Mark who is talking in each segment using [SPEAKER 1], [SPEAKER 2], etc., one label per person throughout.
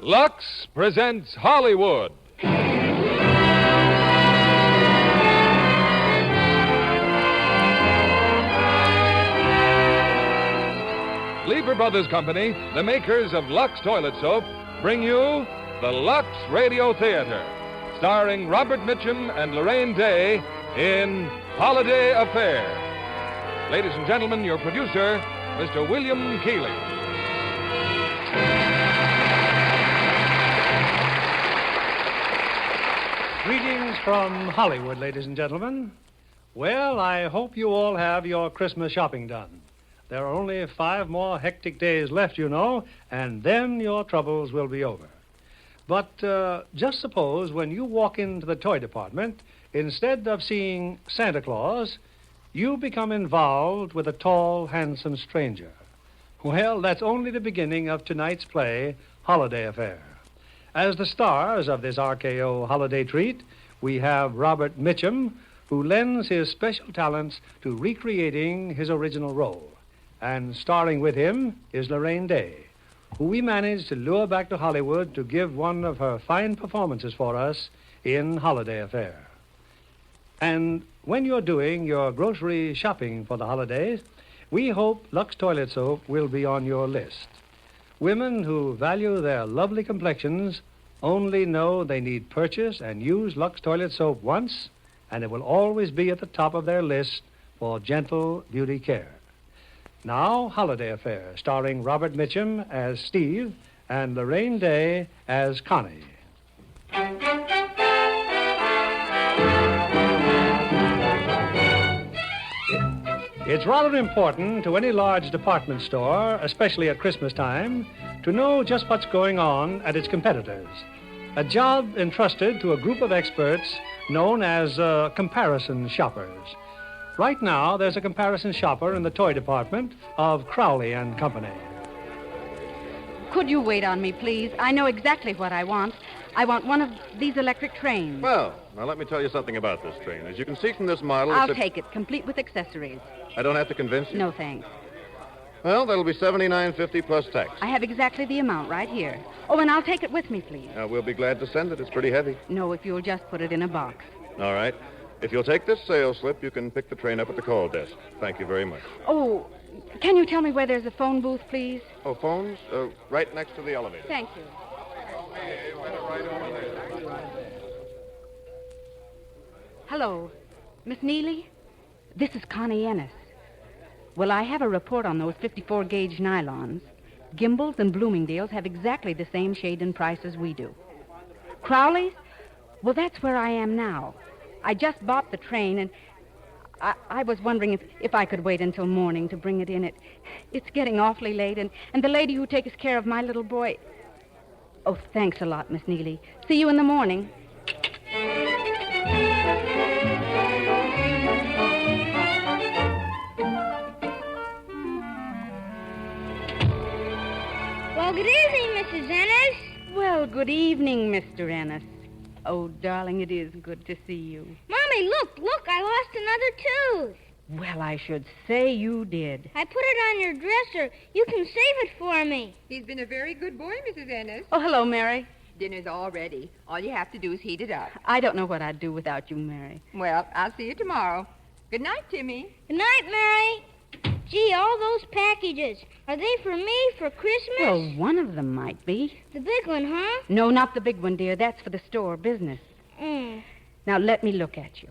[SPEAKER 1] Lux presents Hollywood. Lever Brothers Company, the makers of Lux Toilet Soap, bring you the Lux Radio Theater, starring Robert Mitchum and Lorraine Day in Holiday Affair. Ladies and gentlemen, your producer, Mr. William Keighley.
[SPEAKER 2] Greetings from Hollywood, ladies and gentlemen. Well, I hope you all have your Christmas shopping done. There are only 5 more hectic days left, you know, and then your troubles will be over. But just suppose when you walk into the toy department, instead of seeing Santa Claus, you become involved with a tall, handsome stranger. Well, that's only the beginning of tonight's play, Holiday Affair. As the stars of this RKO holiday treat, we have Robert Mitchum, who lends his special talents to recreating his original role. And starring with him is Lorraine Day, who we managed to lure back to Hollywood to give one of her fine performances for us in Holiday Affair. And when you're doing your grocery shopping for the holidays, we hope Lux Toilet Soap will be on your list. Women who value their lovely complexions only know they need purchase and use Lux Toilet Soap once, and it will always be at the top of their list for gentle beauty care. Now, Holiday Affair, starring Robert Mitchum as Steve and Lorraine Day as Connie. It's rather important to any large department store, especially at Christmas time, to know just what's going on at its competitors. A job entrusted to a group of experts known as comparison shoppers. Right now, there's a comparison shopper in the toy department of Crowley and Company.
[SPEAKER 3] Could you wait on me, please? I know exactly what I want. I want one of these electric trains.
[SPEAKER 4] Well, now let me tell you something about this train. As you can see from this model...
[SPEAKER 3] I'll take it, complete with accessories.
[SPEAKER 4] I don't have to convince you?
[SPEAKER 3] No, thanks.
[SPEAKER 4] Well, that'll be $79.50 plus tax.
[SPEAKER 3] I have exactly the amount right here. Oh, and I'll take it with me, please.
[SPEAKER 4] We'll be glad to send it. It's pretty heavy.
[SPEAKER 3] No, if you'll just put it in a box.
[SPEAKER 4] All right. If you'll take this sales slip, you can pick the train up at the call desk. Thank you very much.
[SPEAKER 3] Oh, can you tell me where there's a phone booth, please?
[SPEAKER 4] Oh, phones? Right next to the elevator.
[SPEAKER 3] Thank you. Hello, Miss Neely? This is Connie Ennis. Well, I have a report on those 54-gauge nylons. Gimbals and Bloomingdale's have exactly the same shade and price as we do. Crowley's? Well, that's where I am now. I just bought the train, and I was wondering if I could wait until morning to bring it in. It's getting awfully late, and the lady who takes care of my little boy... Oh, thanks a lot, Miss Neely. See you in the morning.
[SPEAKER 5] Well, good evening, Mrs. Ennis.
[SPEAKER 3] Well, good evening, Mr. Ennis. Oh, darling, it is good to see you.
[SPEAKER 5] Mommy, look, I lost another tooth.
[SPEAKER 3] Well, I should say you did.
[SPEAKER 5] I put it on your dresser. You can save it for me.
[SPEAKER 6] He's been a very good boy, Mrs. Ennis.
[SPEAKER 3] Oh, hello, Mary.
[SPEAKER 6] Dinner's all ready. All you have to do is heat it up.
[SPEAKER 3] I don't know what I'd do without you, Mary.
[SPEAKER 6] Well, I'll see you tomorrow. Good night, Timmy.
[SPEAKER 5] Good night, Mary. Gee, all those packages. Are they for me for Christmas?
[SPEAKER 3] Well, one of them might be.
[SPEAKER 5] The big one, huh?
[SPEAKER 3] No, not the big one, dear. That's for the store business.
[SPEAKER 5] Mm.
[SPEAKER 3] Now, let me look at you.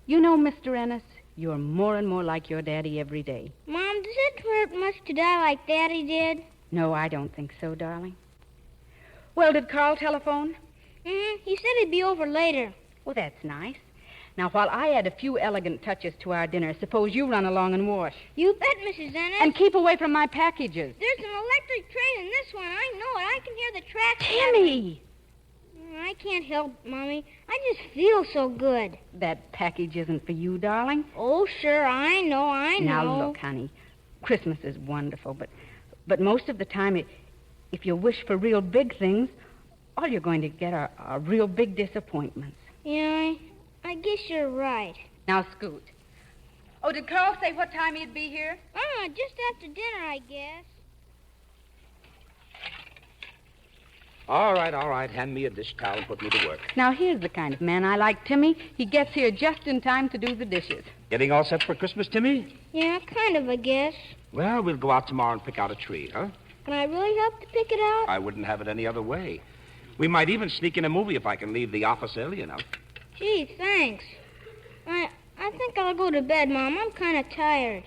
[SPEAKER 3] You know, Mr. Ennis, you're more and more like your daddy every day.
[SPEAKER 5] Mom, does it hurt much to die like Daddy did?
[SPEAKER 3] No, I don't think so, darling. Well, did Carl telephone?
[SPEAKER 5] He said he'd be over later.
[SPEAKER 3] Well, that's nice. Now, while I add a few elegant touches to our dinner, suppose you run along and wash.
[SPEAKER 5] You bet, Mrs. Ennis.
[SPEAKER 3] And keep away from my packages.
[SPEAKER 5] There's an electric train in this one. I know it. I can hear the tracks.
[SPEAKER 3] Timmy!
[SPEAKER 5] I can't help, Mommy. I just feel so good.
[SPEAKER 3] That package isn't for you, darling.
[SPEAKER 5] Oh, sure, I know.
[SPEAKER 3] Now, look, honey, Christmas is wonderful, but most of the time, if you wish for real big things, all you're going to get are real big disappointments.
[SPEAKER 5] Yeah, I guess you're right.
[SPEAKER 3] Now, scoot. Oh, did Carl say what time he'd be here?
[SPEAKER 5] Just after dinner, I guess.
[SPEAKER 7] All right. Hand me a dish towel and put me to work.
[SPEAKER 3] Now, here's the kind of man I like, Timmy. He gets here just in time to do the dishes.
[SPEAKER 7] Getting all set for Christmas, Timmy?
[SPEAKER 5] Yeah, kind of, I guess.
[SPEAKER 7] Well, we'll go out tomorrow and pick out a tree, huh?
[SPEAKER 5] Can I really help to pick it out?
[SPEAKER 7] I wouldn't have it any other way. We might even sneak in a movie if I can leave the office early enough.
[SPEAKER 5] Gee, thanks. I think I'll go to bed, Mom. I'm kind of tired.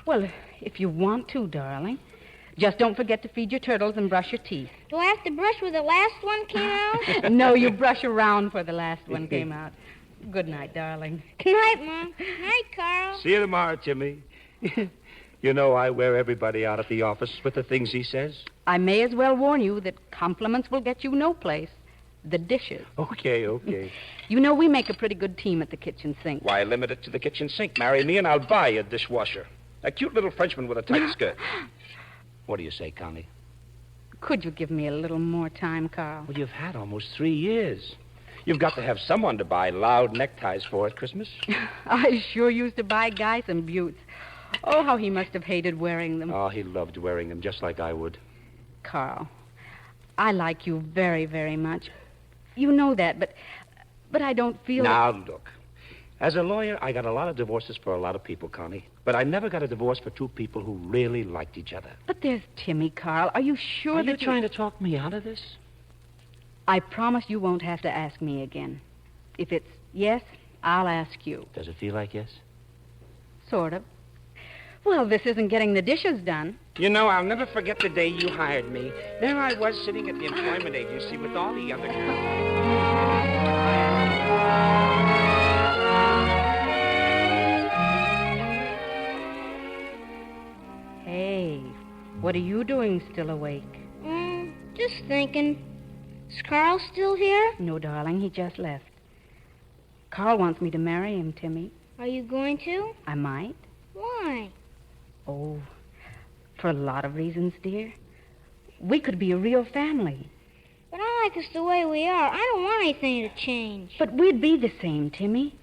[SPEAKER 3] Well, if you want to, darling. Just don't forget to feed your turtles and brush your teeth.
[SPEAKER 5] Do I have to brush where the last one came out?
[SPEAKER 3] No, you brush around where the last one came out. Good night, darling.
[SPEAKER 5] Good night, Mom. Night, Carl.
[SPEAKER 7] See you tomorrow, Timmy. You know I wear everybody out at the office with the things he says.
[SPEAKER 3] I may as well warn you that compliments will get you no place. The dishes.
[SPEAKER 7] Okay.
[SPEAKER 3] You know, we make a pretty good team at the kitchen sink.
[SPEAKER 7] Why, limit it to the kitchen sink. Marry me and I'll buy you a dishwasher. A cute little Frenchman with a tight skirt. What do you say, Connie?
[SPEAKER 3] Could you give me a little more time, Carl?
[SPEAKER 7] Well, you've had almost 3 years. You've got to have someone to buy loud neckties for at Christmas.
[SPEAKER 3] I sure used to buy Guy some buttes. Oh, how he must have hated wearing them.
[SPEAKER 7] Oh, he loved wearing them, just like I would.
[SPEAKER 3] Carl, I like you very, very much. You know that, but I don't feel...
[SPEAKER 7] Now, look. As a lawyer, I got a lot of divorces for a lot of people, Connie. But I never got a divorce for 2 people who really liked each other.
[SPEAKER 3] But there's Timmy, Carl. Are you sure
[SPEAKER 7] that you're trying to talk me out of this?
[SPEAKER 3] I promise you won't have to ask me again. If it's yes, I'll ask you.
[SPEAKER 7] Does it feel like yes?
[SPEAKER 3] Sort of. Well, this isn't getting the dishes done.
[SPEAKER 7] You know, I'll never forget the day you hired me. There I was sitting at the employment agency with all the other girls.
[SPEAKER 3] Hey, what are you doing still awake?
[SPEAKER 5] Just thinking. Is Carl still here?
[SPEAKER 3] No, darling, he just left. Carl wants me to marry him, Timmy.
[SPEAKER 5] Are you going to?
[SPEAKER 3] I might.
[SPEAKER 5] Why?
[SPEAKER 3] Oh, for a lot of reasons, dear. We could be a real family.
[SPEAKER 5] But I like us the way we are. I don't want anything to change.
[SPEAKER 3] But we'd be the same, Timmy.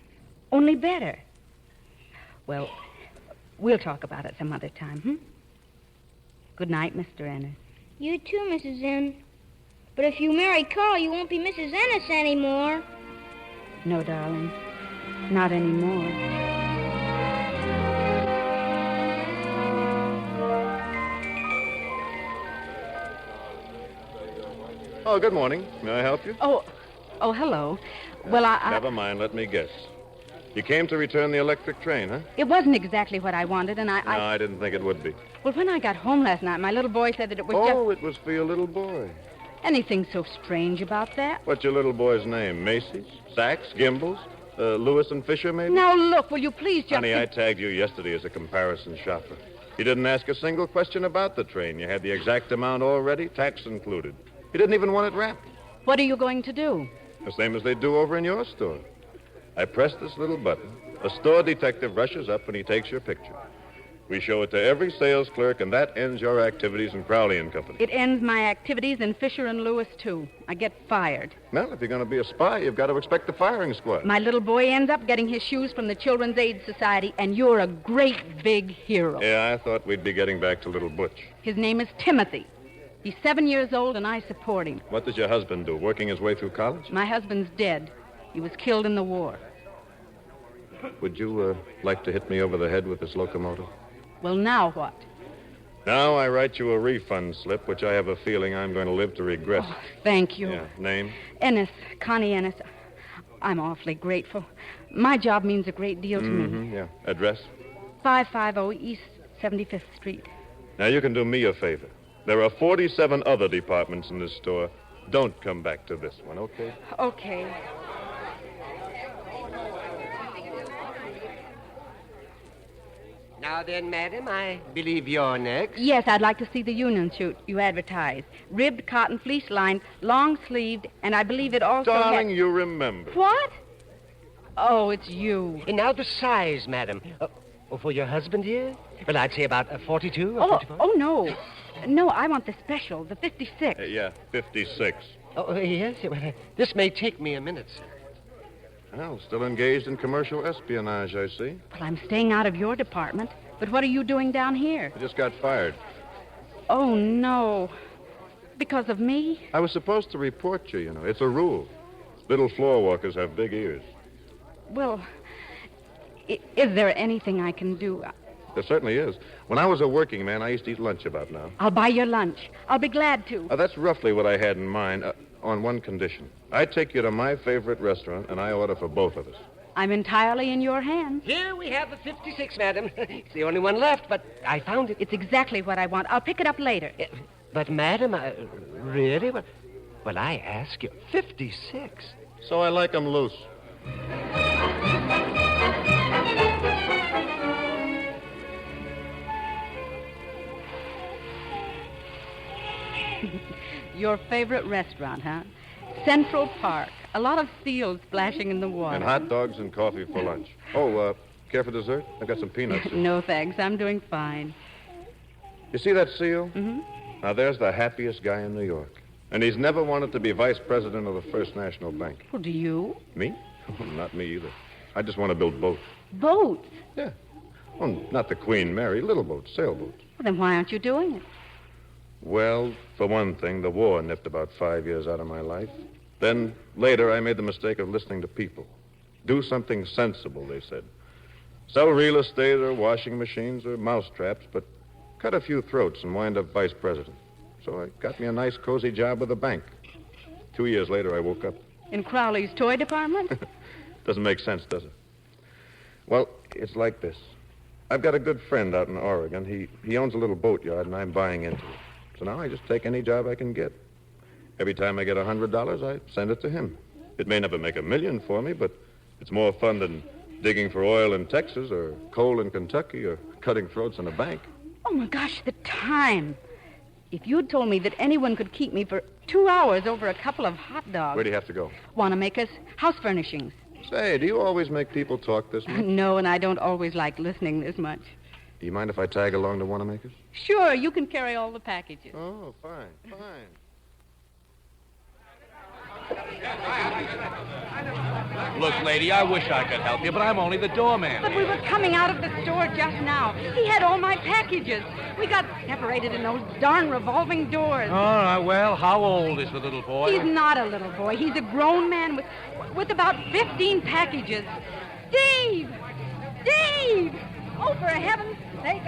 [SPEAKER 3] Only better. Well, we'll talk about it some other time, Good night, Mr. Ennis.
[SPEAKER 5] You too, Mrs. N. But if you marry Carl, you won't be Mrs. Ennis anymore.
[SPEAKER 3] No, darling. Not anymore.
[SPEAKER 4] Oh, good morning. May I help you?
[SPEAKER 3] Oh, hello. Well,
[SPEAKER 4] Never mind. Let me guess. You came to return the electric train, huh?
[SPEAKER 3] It wasn't exactly what I wanted, and
[SPEAKER 4] No, I didn't think it would be.
[SPEAKER 3] Well, when I got home last night, my little boy said that it was
[SPEAKER 4] Oh, it was for your little boy.
[SPEAKER 3] Anything so strange about that?
[SPEAKER 4] What's your little boy's name? Macy's? Sachs? Gimbel's? Lewis and Fisher, maybe?
[SPEAKER 3] Now, look, will you please just...
[SPEAKER 4] Honey, I tagged you yesterday as a comparison shopper. You didn't ask a single question about the train. You had the exact amount already, tax included. You didn't even want it wrapped.
[SPEAKER 3] What are you going to do?
[SPEAKER 4] The same as they do over in your store. I press this little button. A store detective rushes up and he takes your picture. We show it to every sales clerk, and that ends your activities in Crowley and Company.
[SPEAKER 3] It ends my activities in Fisher and Lewis, too. I get fired.
[SPEAKER 4] Well, if you're going to be a spy, you've got to expect the firing squad.
[SPEAKER 3] My little boy ends up getting his shoes from the Children's Aid Society, and you're a great big hero.
[SPEAKER 4] Yeah, I thought we'd be getting back to little Butch.
[SPEAKER 3] His name is Timothy. He's 7 years old, and I support him.
[SPEAKER 4] What does your husband do, working his way through college?
[SPEAKER 3] My husband's dead. He was killed in the war.
[SPEAKER 4] Would you like to hit me over the head with this locomotive?
[SPEAKER 3] Well, now what?
[SPEAKER 4] Now I write you a refund slip, which I have a feeling I'm going to live to regret.
[SPEAKER 3] Oh, thank you.
[SPEAKER 4] Yeah, name?
[SPEAKER 3] Ennis, Connie Ennis. I'm awfully grateful. My job means a great deal to me.
[SPEAKER 4] Yeah. Address?
[SPEAKER 3] 550 East 75th Street.
[SPEAKER 4] Now, you can do me a favor. There are 47 other departments in this store. Don't come back to this one, okay?
[SPEAKER 3] Okay.
[SPEAKER 8] Now then, madam, I believe you're next.
[SPEAKER 3] Yes, I'd like to see the union suit you advertised. Ribbed, cotton, fleece-lined, long-sleeved, and I believe it also
[SPEAKER 4] Darling, you remember.
[SPEAKER 3] What? Oh, it's you.
[SPEAKER 8] And now the size, madam. For your husband here? Well, I'd say about 42 or 44.
[SPEAKER 3] Oh, no. No, I want the special, the 56.
[SPEAKER 4] Yeah, 56.
[SPEAKER 8] Oh, yes? Well, this may take me a minute, sir.
[SPEAKER 4] Well, still engaged in commercial espionage, I see.
[SPEAKER 3] Well, I'm staying out of your department. But what are you doing down here?
[SPEAKER 4] I just got fired.
[SPEAKER 3] Oh, no. Because of me?
[SPEAKER 4] I was supposed to report you, you know. It's a rule. Little floor walkers have big ears.
[SPEAKER 3] Well, is there anything I can do?
[SPEAKER 4] There certainly is. When I was a working man, I used to eat lunch about now.
[SPEAKER 3] I'll buy your lunch. I'll be glad to.
[SPEAKER 4] That's roughly what I had in mind, on one condition. I take you to my favorite restaurant, and I order for both of us.
[SPEAKER 3] I'm entirely in your hands.
[SPEAKER 8] Here we have the 56, madam. It's the only one left, but I found it.
[SPEAKER 3] It's exactly what I want. I'll pick it up later.
[SPEAKER 8] But, madam, really? Well, I ask you, 56.
[SPEAKER 4] So I like 'em loose.
[SPEAKER 3] Your favorite restaurant, huh? Central Park. A lot of seals splashing in the water.
[SPEAKER 4] And hot dogs and coffee for lunch. Oh, care for dessert? I've got some peanuts.
[SPEAKER 3] No, thanks. I'm doing fine.
[SPEAKER 4] You see that seal?
[SPEAKER 3] Mm-hmm.
[SPEAKER 4] Now, there's the happiest guy in New York. And he's never wanted to be vice president of the First National Bank.
[SPEAKER 3] Well, do you?
[SPEAKER 4] Me? Not me either. I just want to build boats.
[SPEAKER 3] Boats?
[SPEAKER 4] Yeah. Oh, not the Queen Mary. Little boats, sailboats.
[SPEAKER 3] Well, then why aren't you doing it?
[SPEAKER 4] Well, for one thing, the war nipped about 5 years out of my life. Then, later, I made the mistake of listening to people. Do something sensible, they said. Sell real estate or washing machines or mousetraps, but cut a few throats and wind up vice president. So I got me a nice, cozy job with a bank. 2 years later, I woke up.
[SPEAKER 3] In Crowley's toy department?
[SPEAKER 4] Doesn't make sense, does it? Well, it's like this. I've got a good friend out in Oregon. He owns a little boatyard, and I'm buying into it. So now I just take any job I can get. Every time I get $100, I send it to him. It may never make $1 million for me, but it's more fun than digging for oil in Texas or coal in Kentucky or cutting throats in a bank.
[SPEAKER 3] Oh, my gosh, the time. If you'd told me that anyone could keep me for 2 hours over a couple of hot dogs...
[SPEAKER 4] Where do you have to go?
[SPEAKER 3] Wanamaker's house furnishings.
[SPEAKER 4] Say, do you always make people talk this much?
[SPEAKER 3] No, and I don't always like listening this much.
[SPEAKER 4] Do you mind if I tag along to Wanamaker's?
[SPEAKER 3] Sure, you can carry all the packages.
[SPEAKER 4] Oh, fine.
[SPEAKER 9] Look, lady, I wish I could help you, but I'm only the doorman.
[SPEAKER 3] But we were coming out of the store just now. He had all my packages. We got separated in those darn revolving doors.
[SPEAKER 9] All right, well, how old is the little boy?
[SPEAKER 3] He's not a little boy. He's a grown man with about 15 packages. Steve! Steve! Oh, for heaven's sake.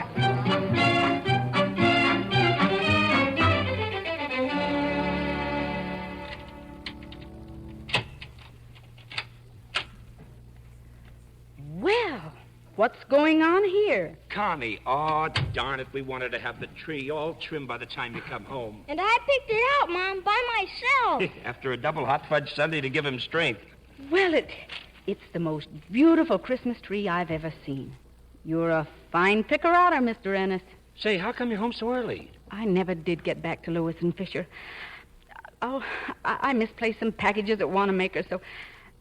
[SPEAKER 3] Well, what's going on here?
[SPEAKER 7] Connie, oh, darn it, we wanted to have the tree all trimmed by the time you come home.
[SPEAKER 5] And I picked it out, Mom, by myself.
[SPEAKER 7] After a double hot fudge sundae to give him strength.
[SPEAKER 3] Well, it's the most beautiful Christmas tree I've ever seen. You're a fine picker-outer, Mr. Ennis.
[SPEAKER 7] Say, how come you're home so early?
[SPEAKER 3] I never did get back to Lewis and Fisher. Oh, I misplaced some packages at Wanamaker, so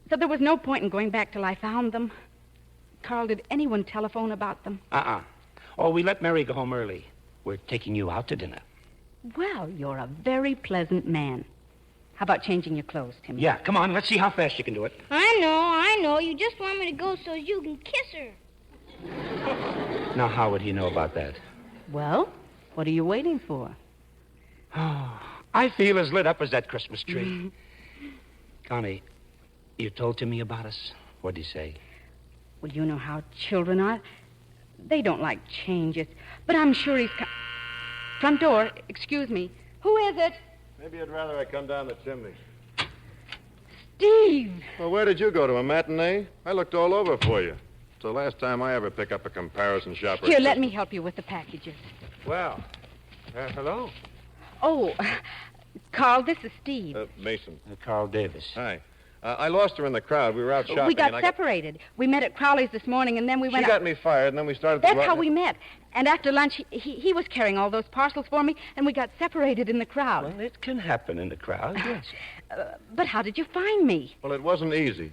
[SPEAKER 3] there was no point in going back till I found them. Carl, did anyone telephone about them?
[SPEAKER 7] Oh, we let Mary go home early. We're taking you out to dinner.
[SPEAKER 3] Well, you're a very pleasant man. How about changing your clothes, Timmy?
[SPEAKER 7] Yeah, come on, let's see how fast you can do it.
[SPEAKER 5] I know. You just want me to go so you can kiss her.
[SPEAKER 7] Now, how would he know about that?
[SPEAKER 3] Well, what are you waiting for?
[SPEAKER 7] Oh, I feel as lit up as that Christmas tree. Connie, you told Timmy about us. What'd he say?
[SPEAKER 3] Well, you know how children are. They don't like changes. But I'm sure he's... Front door, excuse me. Who is it?
[SPEAKER 4] Maybe you'd rather I come down the chimney.
[SPEAKER 3] Steve!
[SPEAKER 4] Well, where did you go, to a matinee? I looked all over for you. It's the last time I ever pick up a comparison shopper.
[SPEAKER 3] Here, let me help you with the packages.
[SPEAKER 7] Well, hello.
[SPEAKER 3] Oh, Carl, this is Steve.
[SPEAKER 4] Mason.
[SPEAKER 7] Carl Davis.
[SPEAKER 4] Hi. I lost her in the crowd. We were out shopping.
[SPEAKER 3] We got separated. We met at Crowley's this morning, and then we went...
[SPEAKER 4] She got me fired, and then we started...
[SPEAKER 3] That's how we met. And after lunch, he was carrying all those parcels for me, and we got separated in the crowd.
[SPEAKER 7] Well, it can happen in the crowd, yes.
[SPEAKER 3] But how did you find me?
[SPEAKER 4] Well, it wasn't easy.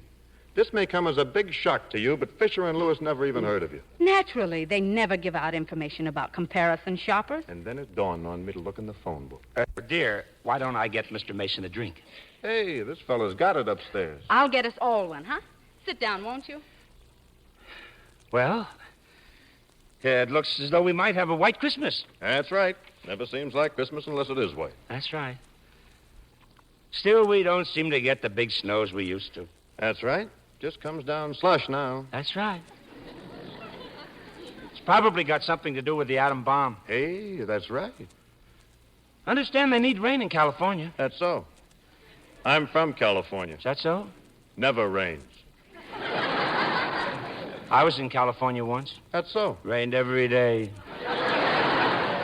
[SPEAKER 4] This may come as a big shock to you, but Fisher and Lewis never even heard of you.
[SPEAKER 3] Naturally. They never give out information about comparison shoppers.
[SPEAKER 4] And then it dawned on me to look in the phone book.
[SPEAKER 7] Dear, why don't I get Mr. Mason a drink?
[SPEAKER 4] Hey, this fellow's got it upstairs.
[SPEAKER 3] I'll get us all one, huh? Sit down, won't you?
[SPEAKER 7] Well, it looks as though we might have a white Christmas.
[SPEAKER 4] That's right. Never seems like Christmas unless it is white.
[SPEAKER 7] That's right. Still, we don't seem to get the big snows we used to.
[SPEAKER 4] That's right. Just comes down slush now.
[SPEAKER 7] That's right. It's probably got something to do with the atom bomb.
[SPEAKER 4] Hey, that's right.
[SPEAKER 7] Understand they need rain in California.
[SPEAKER 4] That's so. I'm from California.
[SPEAKER 7] Is that so?
[SPEAKER 4] Never rains.
[SPEAKER 7] I was in California once.
[SPEAKER 4] That's so.
[SPEAKER 7] Rained every day.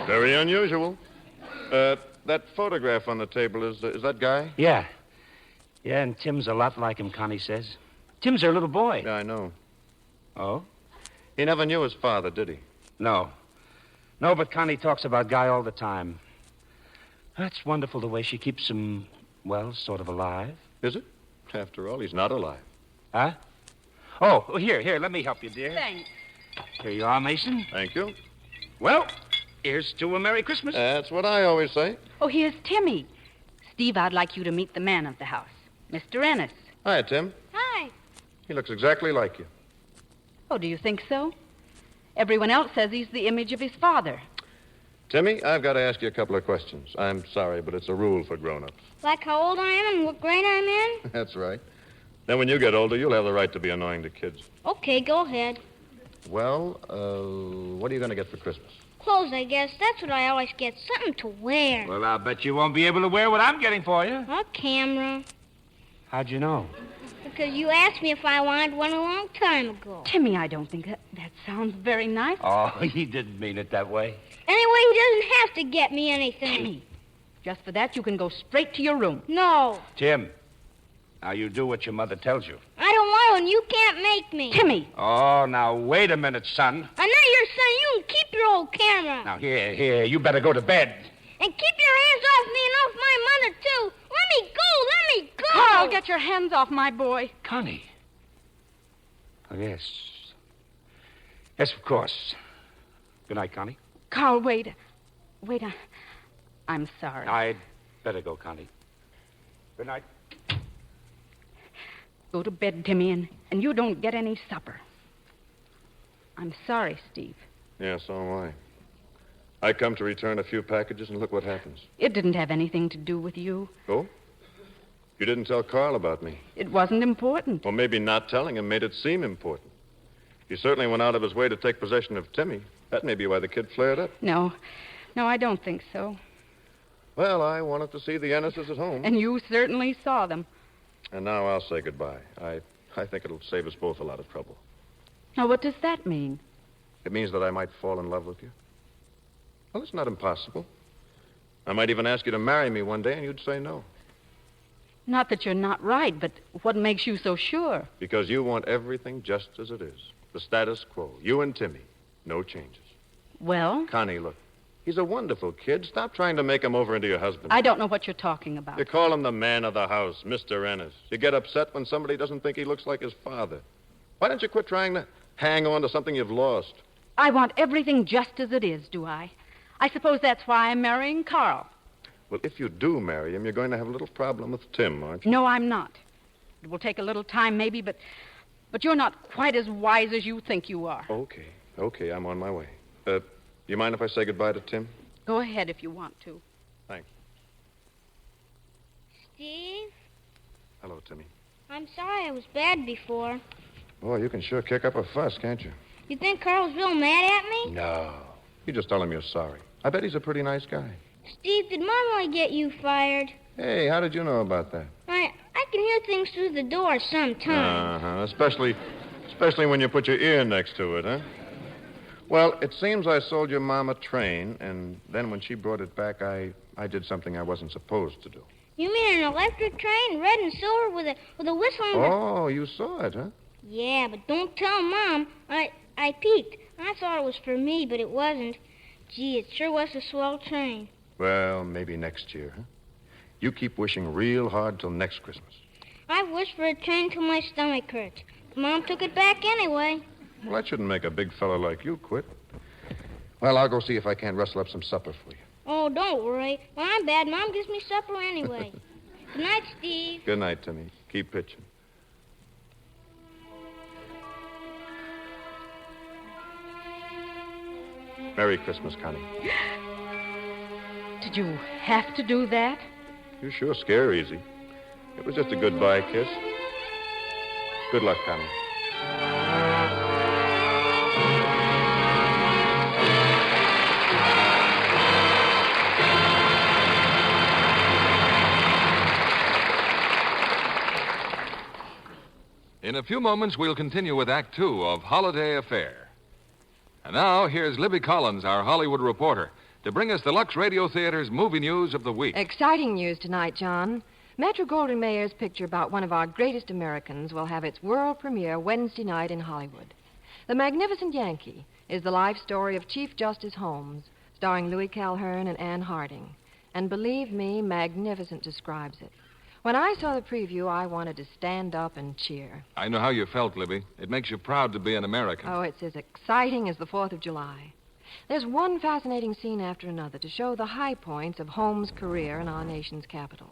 [SPEAKER 4] Very unusual. That photograph on the table, is that Guy?
[SPEAKER 7] Yeah. Yeah, and Tim's a lot like him, Connie says. Tim's her little boy.
[SPEAKER 4] Yeah, I know.
[SPEAKER 7] Oh?
[SPEAKER 4] He never knew his father, did he?
[SPEAKER 7] No. No, but Connie talks about Guy all the time. That's wonderful the way she keeps him, well, sort of alive.
[SPEAKER 4] Is it? After all, he's not alive.
[SPEAKER 7] Huh? Oh, here, let me help you, dear.
[SPEAKER 3] Thanks.
[SPEAKER 7] Here you are, Mason.
[SPEAKER 4] Thank you.
[SPEAKER 7] Well, here's to a Merry Christmas.
[SPEAKER 4] That's what I always say.
[SPEAKER 3] Oh, here's Timmy. Steve, I'd like you to meet the man of the house, Mr. Ennis.
[SPEAKER 4] Hi, Tim.
[SPEAKER 5] Hi.
[SPEAKER 4] He looks exactly like you.
[SPEAKER 3] Oh, do you think so? Everyone else says he's the image of his father.
[SPEAKER 4] Timmy, I've got to ask you a couple of questions. I'm sorry, but it's a rule for grown-ups.
[SPEAKER 5] Like how old I am and what grade I'm in?
[SPEAKER 4] That's right. Then when you get older, you'll have the right to be annoying to kids.
[SPEAKER 5] Okay, go ahead.
[SPEAKER 4] Well, what are you going to get for Christmas?
[SPEAKER 5] Clothes, I guess. That's what I always get. Something to wear.
[SPEAKER 7] Well, I'll bet you won't be able to wear what I'm getting for you.
[SPEAKER 5] A camera.
[SPEAKER 7] How'd you know?
[SPEAKER 5] Because you asked me if I wanted one a long time ago.
[SPEAKER 3] Timmy, I don't think that sounds very nice.
[SPEAKER 7] Oh, he didn't mean it that way.
[SPEAKER 5] Anyway, he doesn't have to get me anything.
[SPEAKER 3] Timmy, just for that, you can go straight to your room.
[SPEAKER 5] No.
[SPEAKER 7] Tim, now you do what your mother tells you.
[SPEAKER 5] I don't want one. You can't make me.
[SPEAKER 3] Timmy!
[SPEAKER 7] Oh, now, wait a minute, son.
[SPEAKER 5] I'm not your son. You can keep your old camera.
[SPEAKER 7] Now, here, you better go to bed.
[SPEAKER 5] And keep your hands off me and off my mother, too. Let me go.
[SPEAKER 3] Carl, get your hands off my boy.
[SPEAKER 7] Connie. Oh, yes. Yes, of course. Good night, Connie.
[SPEAKER 3] Carl, wait. I'm sorry.
[SPEAKER 7] I'd better go, Connie. Good night.
[SPEAKER 3] Go to bed, Timmy, and you don't get any supper. I'm sorry, Steve.
[SPEAKER 4] Yeah, so am I. I come to return a few packages, and look what happens.
[SPEAKER 3] It didn't have anything to do with you.
[SPEAKER 4] Oh? You didn't tell Carl about me.
[SPEAKER 3] It wasn't important.
[SPEAKER 4] Well, maybe not telling him made it seem important. He certainly went out of his way to take possession of Timmy. That may be why the kid flared up.
[SPEAKER 3] No, I don't think so.
[SPEAKER 4] Well, I wanted to see the Ennises at home.
[SPEAKER 3] And you certainly saw them.
[SPEAKER 4] And now I'll say goodbye. I think it'll save us both a lot of trouble.
[SPEAKER 3] Now, what does that mean?
[SPEAKER 4] It means that I might fall in love with you. Well, it's not impossible. I might even ask you to marry me one day, and you'd say no.
[SPEAKER 3] Not that you're not right, but what makes you so sure?
[SPEAKER 4] Because you want everything just as it is. The status quo. You and Timmy. No changes.
[SPEAKER 3] Well?
[SPEAKER 4] Connie, look. He's a wonderful kid. Stop trying to make him over into your husband.
[SPEAKER 3] I don't know what you're talking about.
[SPEAKER 4] You call him the man of the house, Mr. Ennis. You get upset when somebody doesn't think he looks like his father. Why don't you quit trying to hang on to something you've lost?
[SPEAKER 3] I want everything just as it is, do I? I suppose that's why I'm marrying Carl.
[SPEAKER 4] Well, if you do marry him, you're going to have a little problem with Tim, aren't you?
[SPEAKER 3] No, I'm not. It will take a little time, maybe, but you're not quite as wise as you think you are.
[SPEAKER 4] Okay, I'm on my way. You mind if I say goodbye to Tim?
[SPEAKER 3] Go ahead if you want to.
[SPEAKER 4] Thanks.
[SPEAKER 5] Steve?
[SPEAKER 4] Hello, Timmy.
[SPEAKER 5] I'm sorry I was bad before.
[SPEAKER 4] Boy, you can sure kick up a fuss, can't you?
[SPEAKER 5] You think Carl's real mad at me?
[SPEAKER 4] No. You just tell him you're sorry. I bet he's a pretty nice guy.
[SPEAKER 5] Steve, did Mom really get you fired?
[SPEAKER 4] Hey, how did you know about that?
[SPEAKER 5] I can hear things through the door sometimes.
[SPEAKER 4] Especially when you put your ear next to it, huh? Well, it seems I sold your mom a train, and then when she brought it back, I did something I wasn't supposed to do.
[SPEAKER 5] You mean an electric train, red and silver, with a whistle and
[SPEAKER 4] Oh, you saw it, huh?
[SPEAKER 5] Yeah, but don't tell Mom. I peeked. I thought it was for me, but it wasn't. Gee, it sure was a swell train.
[SPEAKER 4] Well, maybe next year, huh? You keep wishing real hard till next Christmas.
[SPEAKER 5] I've wished for a train till my stomach hurts. Mom took it back anyway.
[SPEAKER 4] Well, that shouldn't make a big fellow like you quit. Well, I'll go see if I can't rustle up some supper for you.
[SPEAKER 5] Oh, don't worry. When I'm bad, Mom gives me supper anyway. Good night, Steve.
[SPEAKER 4] Good night, Timmy. Keep pitching. Merry Christmas, Connie.
[SPEAKER 3] Did you have to do that?
[SPEAKER 4] You sure scare easy. It was just a goodbye kiss. Good luck, Connie.
[SPEAKER 1] In a few moments, we'll continue with Act Two of Holiday Affair. And now, here's Libby Collins, our Hollywood reporter, to bring us the Lux Radio Theater's movie news of the week.
[SPEAKER 10] Exciting news tonight, John. Metro-Goldwyn-Mayer's picture about one of our greatest Americans will have its world premiere Wednesday night in Hollywood. The Magnificent Yankee is the life story of Chief Justice Holmes, starring Louis Calhern and Anne Harding. And believe me, magnificent describes it. When I saw the preview, I wanted to stand up and cheer.
[SPEAKER 1] I know how you felt, Libby. It makes you proud to be an American.
[SPEAKER 10] Oh, it's as exciting as the 4th of July. There's one fascinating scene after another to show the high points of Holmes' career in our nation's capital.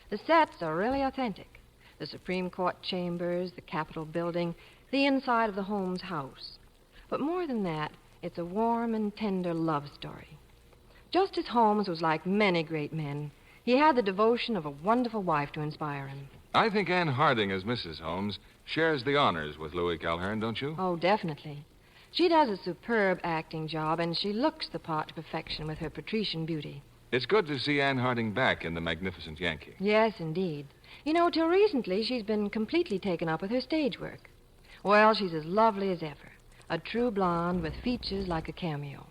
[SPEAKER 10] The sets are really authentic. The Supreme Court chambers, the Capitol building, the inside of the Holmes house. But more than that, it's a warm and tender love story. Justice Holmes was like many great men. He had the devotion of a wonderful wife to inspire him.
[SPEAKER 1] I think Anne Harding, as Mrs. Holmes, shares the honors with Louis Calhern, don't you?
[SPEAKER 10] Oh, definitely. She does a superb acting job, and she looks the part to perfection with her patrician beauty.
[SPEAKER 1] It's good to see Anne Harding back in The Magnificent Yankee.
[SPEAKER 10] Yes, indeed. You know, till recently, she's been completely taken up with her stage work. Well, she's as lovely as ever. A true blonde with features like a cameo.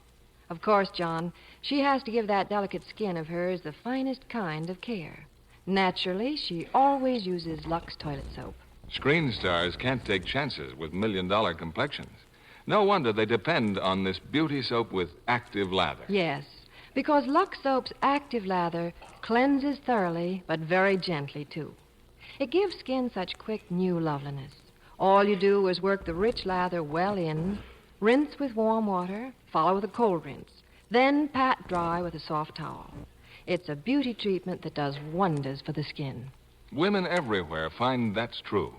[SPEAKER 10] Of course, John, she has to give that delicate skin of hers the finest kind of care. Naturally, she always uses Lux toilet soap.
[SPEAKER 1] Screen stars can't take chances with million-dollar complexions. No wonder they depend on this beauty soap with active lather.
[SPEAKER 10] Yes, because Lux soap's active lather cleanses thoroughly, but very gently, too. It gives skin such quick, new loveliness. All you do is work the rich lather well in, rinse with warm water, follow with a cold rinse, then pat dry with a soft towel. It's a beauty treatment that does wonders for the skin.
[SPEAKER 1] Women everywhere find that's true.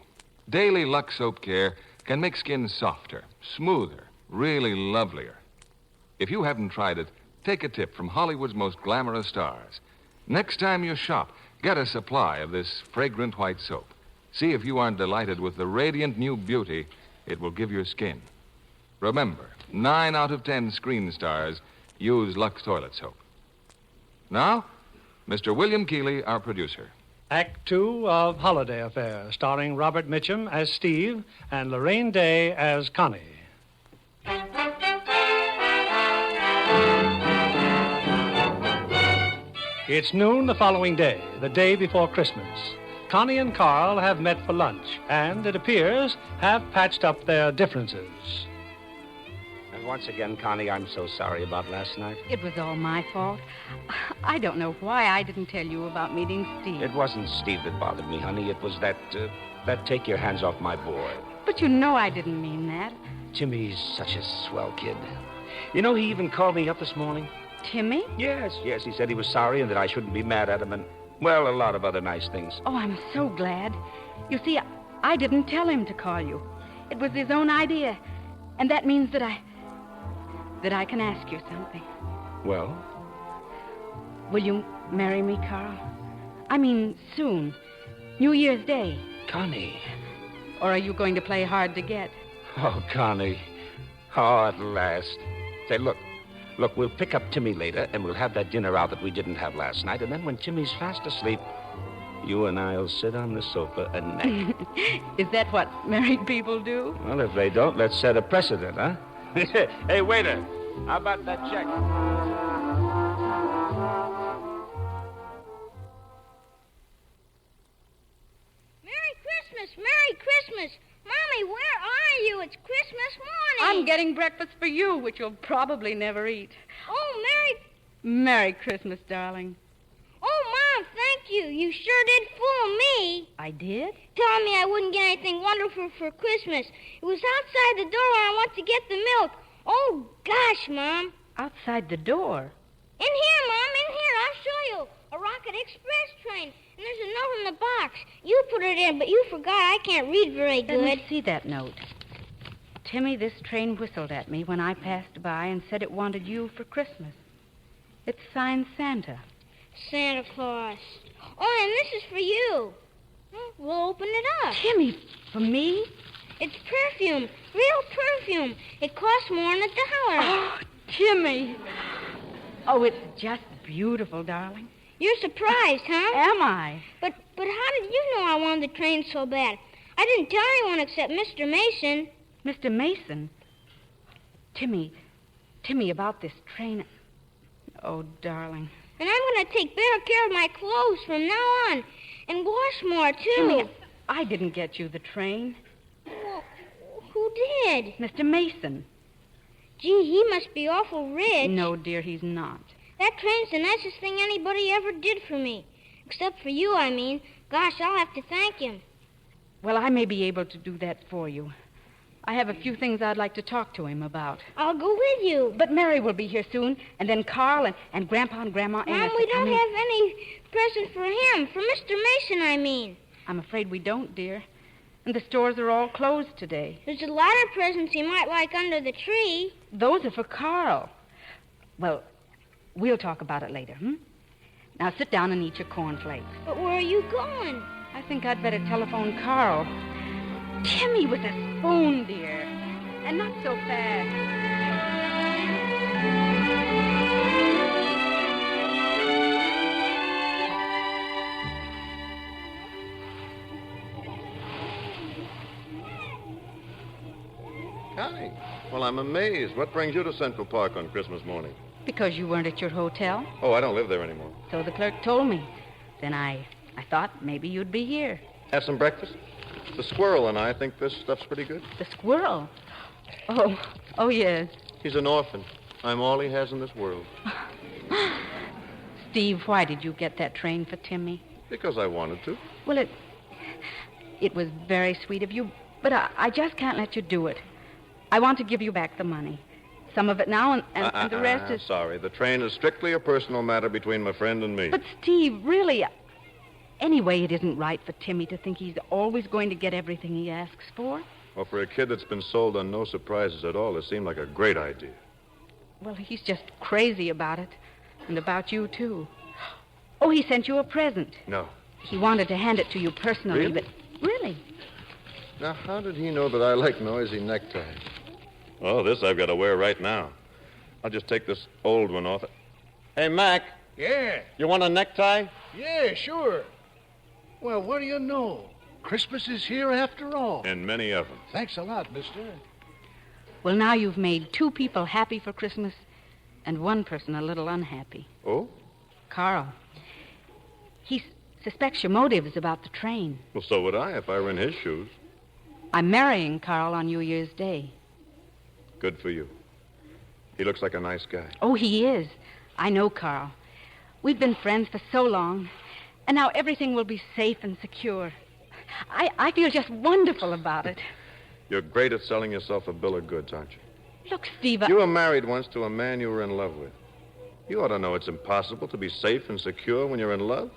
[SPEAKER 1] Daily Lux soap care can make skin softer, smoother, really lovelier. If you haven't tried it, take a tip from Hollywood's most glamorous stars. Next time you shop, get a supply of this fragrant white soap. See if you aren't delighted with the radiant new beauty it will give your skin. Remember, 9 out of 10 screen stars use Lux toilet soap. Now, Mr. William Keeley, our producer.
[SPEAKER 2] Act Two of Holiday Affair, starring Robert Mitchum as Steve and Lorraine Day as Connie. It's noon the following day, the day before Christmas. Connie and Carl have met for lunch and, it appears, have patched up their differences.
[SPEAKER 7] And once again, Connie, I'm so sorry about last night.
[SPEAKER 3] It was all my fault. I don't know why I didn't tell you about meeting Steve.
[SPEAKER 7] It wasn't Steve that bothered me, honey. It was that take your hands off my boy.
[SPEAKER 3] But you know I didn't mean that.
[SPEAKER 7] Timmy's such a swell kid. You know, he even called me up this morning.
[SPEAKER 3] Timmy?
[SPEAKER 7] Yes. He said he was sorry and that I shouldn't be mad at him and, well, a lot of other nice things.
[SPEAKER 3] Oh, I'm so glad. You see, I didn't tell him to call you. It was his own idea. And that means that I can ask you something.
[SPEAKER 7] Well?
[SPEAKER 3] Will you marry me, Carl? I mean, soon. New Year's Day.
[SPEAKER 7] Connie.
[SPEAKER 3] Or are you going to play hard to get?
[SPEAKER 7] Oh, Connie. Oh, at last. Say, look, we'll pick up Timmy later, and we'll have that dinner out that we didn't have last night, and then when Timmy's fast asleep, you and I'll sit on the sofa and neck.
[SPEAKER 3] Is that what married people do?
[SPEAKER 7] Well, if they don't, let's set a precedent, huh? Hey, waiter, how about that check?
[SPEAKER 5] Merry Christmas! Merry Christmas! Mommy, where are you? It's Christmas morning.
[SPEAKER 3] I'm getting breakfast for you, which you'll probably never eat.
[SPEAKER 5] Oh,
[SPEAKER 3] Merry Christmas, darling.
[SPEAKER 5] Oh, Mom, thank you. You sure did fool me.
[SPEAKER 3] I did?
[SPEAKER 5] Telling me I wouldn't get anything wonderful for Christmas. It was outside the door when I went to get the milk. Oh, gosh, Mom.
[SPEAKER 3] Outside the door?
[SPEAKER 5] In here, Mom, in here. I'll show you. A Rocket Express train. And there's a note in the box. You put it in, but you forgot. I can't read very good.
[SPEAKER 3] Let me see that note. Timmy, this train whistled at me when I passed by and said it wanted you for Christmas. It's signed Santa.
[SPEAKER 5] Santa Claus. Oh, and this is for you. We'll open it up.
[SPEAKER 3] Timmy, for me?
[SPEAKER 5] It's perfume. Real perfume. It costs more than $1.
[SPEAKER 3] Oh, Timmy. Oh, it's just beautiful, darling.
[SPEAKER 5] You're surprised, huh?
[SPEAKER 3] Am I?
[SPEAKER 5] But how did you know I wanted the train so bad? I didn't tell anyone except Mr. Mason.
[SPEAKER 3] Mr. Mason? Timmy, about this train. Oh, darling.
[SPEAKER 5] And I'm going to take better care of my clothes from now on. And wash more, too.
[SPEAKER 3] Timmy, I didn't get you the train.
[SPEAKER 5] Well, who did?
[SPEAKER 3] Mr. Mason.
[SPEAKER 5] Gee, he must be awful rich.
[SPEAKER 3] No, dear, he's not.
[SPEAKER 5] That train's the nicest thing anybody ever did for me. Except for you, I mean. Gosh, I'll have to thank him.
[SPEAKER 3] Well, I may be able to do that for you. I have a few things I'd like to talk to him about.
[SPEAKER 5] I'll go with you.
[SPEAKER 3] But Mary will be here soon, and then Carl and Grandpa and Grandma.
[SPEAKER 5] Mom, we don't have any present for him. For Mr. Mason, I mean.
[SPEAKER 3] I'm afraid we don't, dear. And the stores are all closed today.
[SPEAKER 5] There's a lot of presents he might like under the tree.
[SPEAKER 3] Those are for Carl. Well, we'll talk about it later, Now sit down and eat your cornflakes.
[SPEAKER 5] But where are you going?
[SPEAKER 3] I think I'd better telephone Carl. Timmy with a spoon, dear. And not so fast.
[SPEAKER 4] Connie, well, I'm amazed. What brings you to Central Park on Christmas morning?
[SPEAKER 3] Because you weren't at your hotel.
[SPEAKER 4] Oh, I don't live there anymore.
[SPEAKER 3] So the clerk told me. Then I thought maybe you'd be here.
[SPEAKER 4] Have some breakfast? The squirrel and I think this stuff's pretty good.
[SPEAKER 3] The squirrel? Oh, yes.
[SPEAKER 4] He's an orphan. I'm all he has in this world.
[SPEAKER 3] Steve, why did you get that train for Timmy?
[SPEAKER 4] Because I wanted to.
[SPEAKER 3] Well, it was very sweet of you, but I just can't let you do it. I want to give you back the money. Some of it now, and the rest is...
[SPEAKER 4] Sorry, the train is strictly a personal matter between my friend and me.
[SPEAKER 3] But, Steve, really... Anyway, it isn't right for Timmy to think he's always going to get everything he asks for.
[SPEAKER 4] Well, for a kid that's been sold on no surprises at all, it seemed like a great idea.
[SPEAKER 3] Well, he's just crazy about it. And about you, too. Oh, he sent you a present.
[SPEAKER 4] No.
[SPEAKER 3] He wanted to hand it to you personally,
[SPEAKER 4] Really?
[SPEAKER 3] but... Really?
[SPEAKER 4] Now, how did he know that I like noisy neckties? Oh, this I've got to wear right now. I'll just take this old one off. Hey, Mac.
[SPEAKER 11] Yeah.
[SPEAKER 4] You want a necktie?
[SPEAKER 11] Yeah, sure. Well, what do you know? Christmas is here after all.
[SPEAKER 4] And many of them.
[SPEAKER 11] Thanks a lot, mister.
[SPEAKER 3] Well, now you've made 2 people happy for Christmas and 1 person a little unhappy.
[SPEAKER 4] Oh?
[SPEAKER 3] Carl. He suspects your motives about the train.
[SPEAKER 4] Well, so would I if I were in his shoes.
[SPEAKER 3] I'm marrying Carl on New Year's Day.
[SPEAKER 4] Good for you. He looks like a nice guy.
[SPEAKER 3] Oh, he is. I know Carl. We've been friends for so long, and now everything will be safe and secure. I feel just wonderful about it.
[SPEAKER 4] You're great at selling yourself a bill of goods, aren't you?
[SPEAKER 3] Look, Steve,
[SPEAKER 4] You were married once to a man you were in love with. You ought to know it's impossible to be safe and secure when you're in love.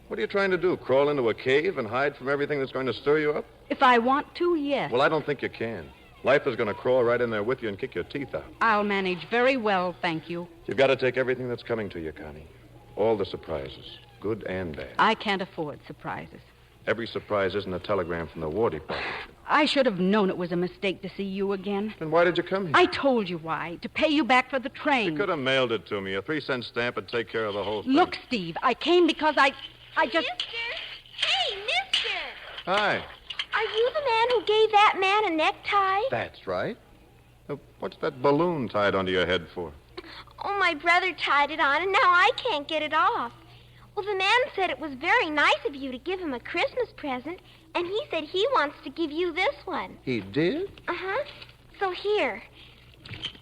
[SPEAKER 4] What are you trying to do, crawl into a cave and hide from everything that's going to stir you up?
[SPEAKER 3] If I want to, yes.
[SPEAKER 4] Well, I don't think you can. Life is going to crawl right in there with you and kick your teeth out.
[SPEAKER 3] I'll manage very well, thank you.
[SPEAKER 4] You've got to take everything that's coming to you, Connie. All the surprises, good and bad.
[SPEAKER 3] I can't afford surprises.
[SPEAKER 4] Every surprise isn't a telegram from the War Department.
[SPEAKER 3] I should have known it was a mistake to see you again.
[SPEAKER 4] Then why did you come here?
[SPEAKER 3] I told you why. To pay you back for the train.
[SPEAKER 4] You could have mailed it to me. A 3-cent stamp would take care of the whole thing.
[SPEAKER 3] Look, Steve, I came because I just...
[SPEAKER 5] Mister! Hey, mister!
[SPEAKER 4] Hi.
[SPEAKER 5] Are you the man who gave that man a necktie?
[SPEAKER 4] That's right. What's that balloon tied onto your head for?
[SPEAKER 5] Oh, my brother tied it on, and now I can't get it off. Well, the man said it was very nice of you to give him a Christmas present, and he said he wants to give you this one.
[SPEAKER 4] He did?
[SPEAKER 5] Uh-huh. So here.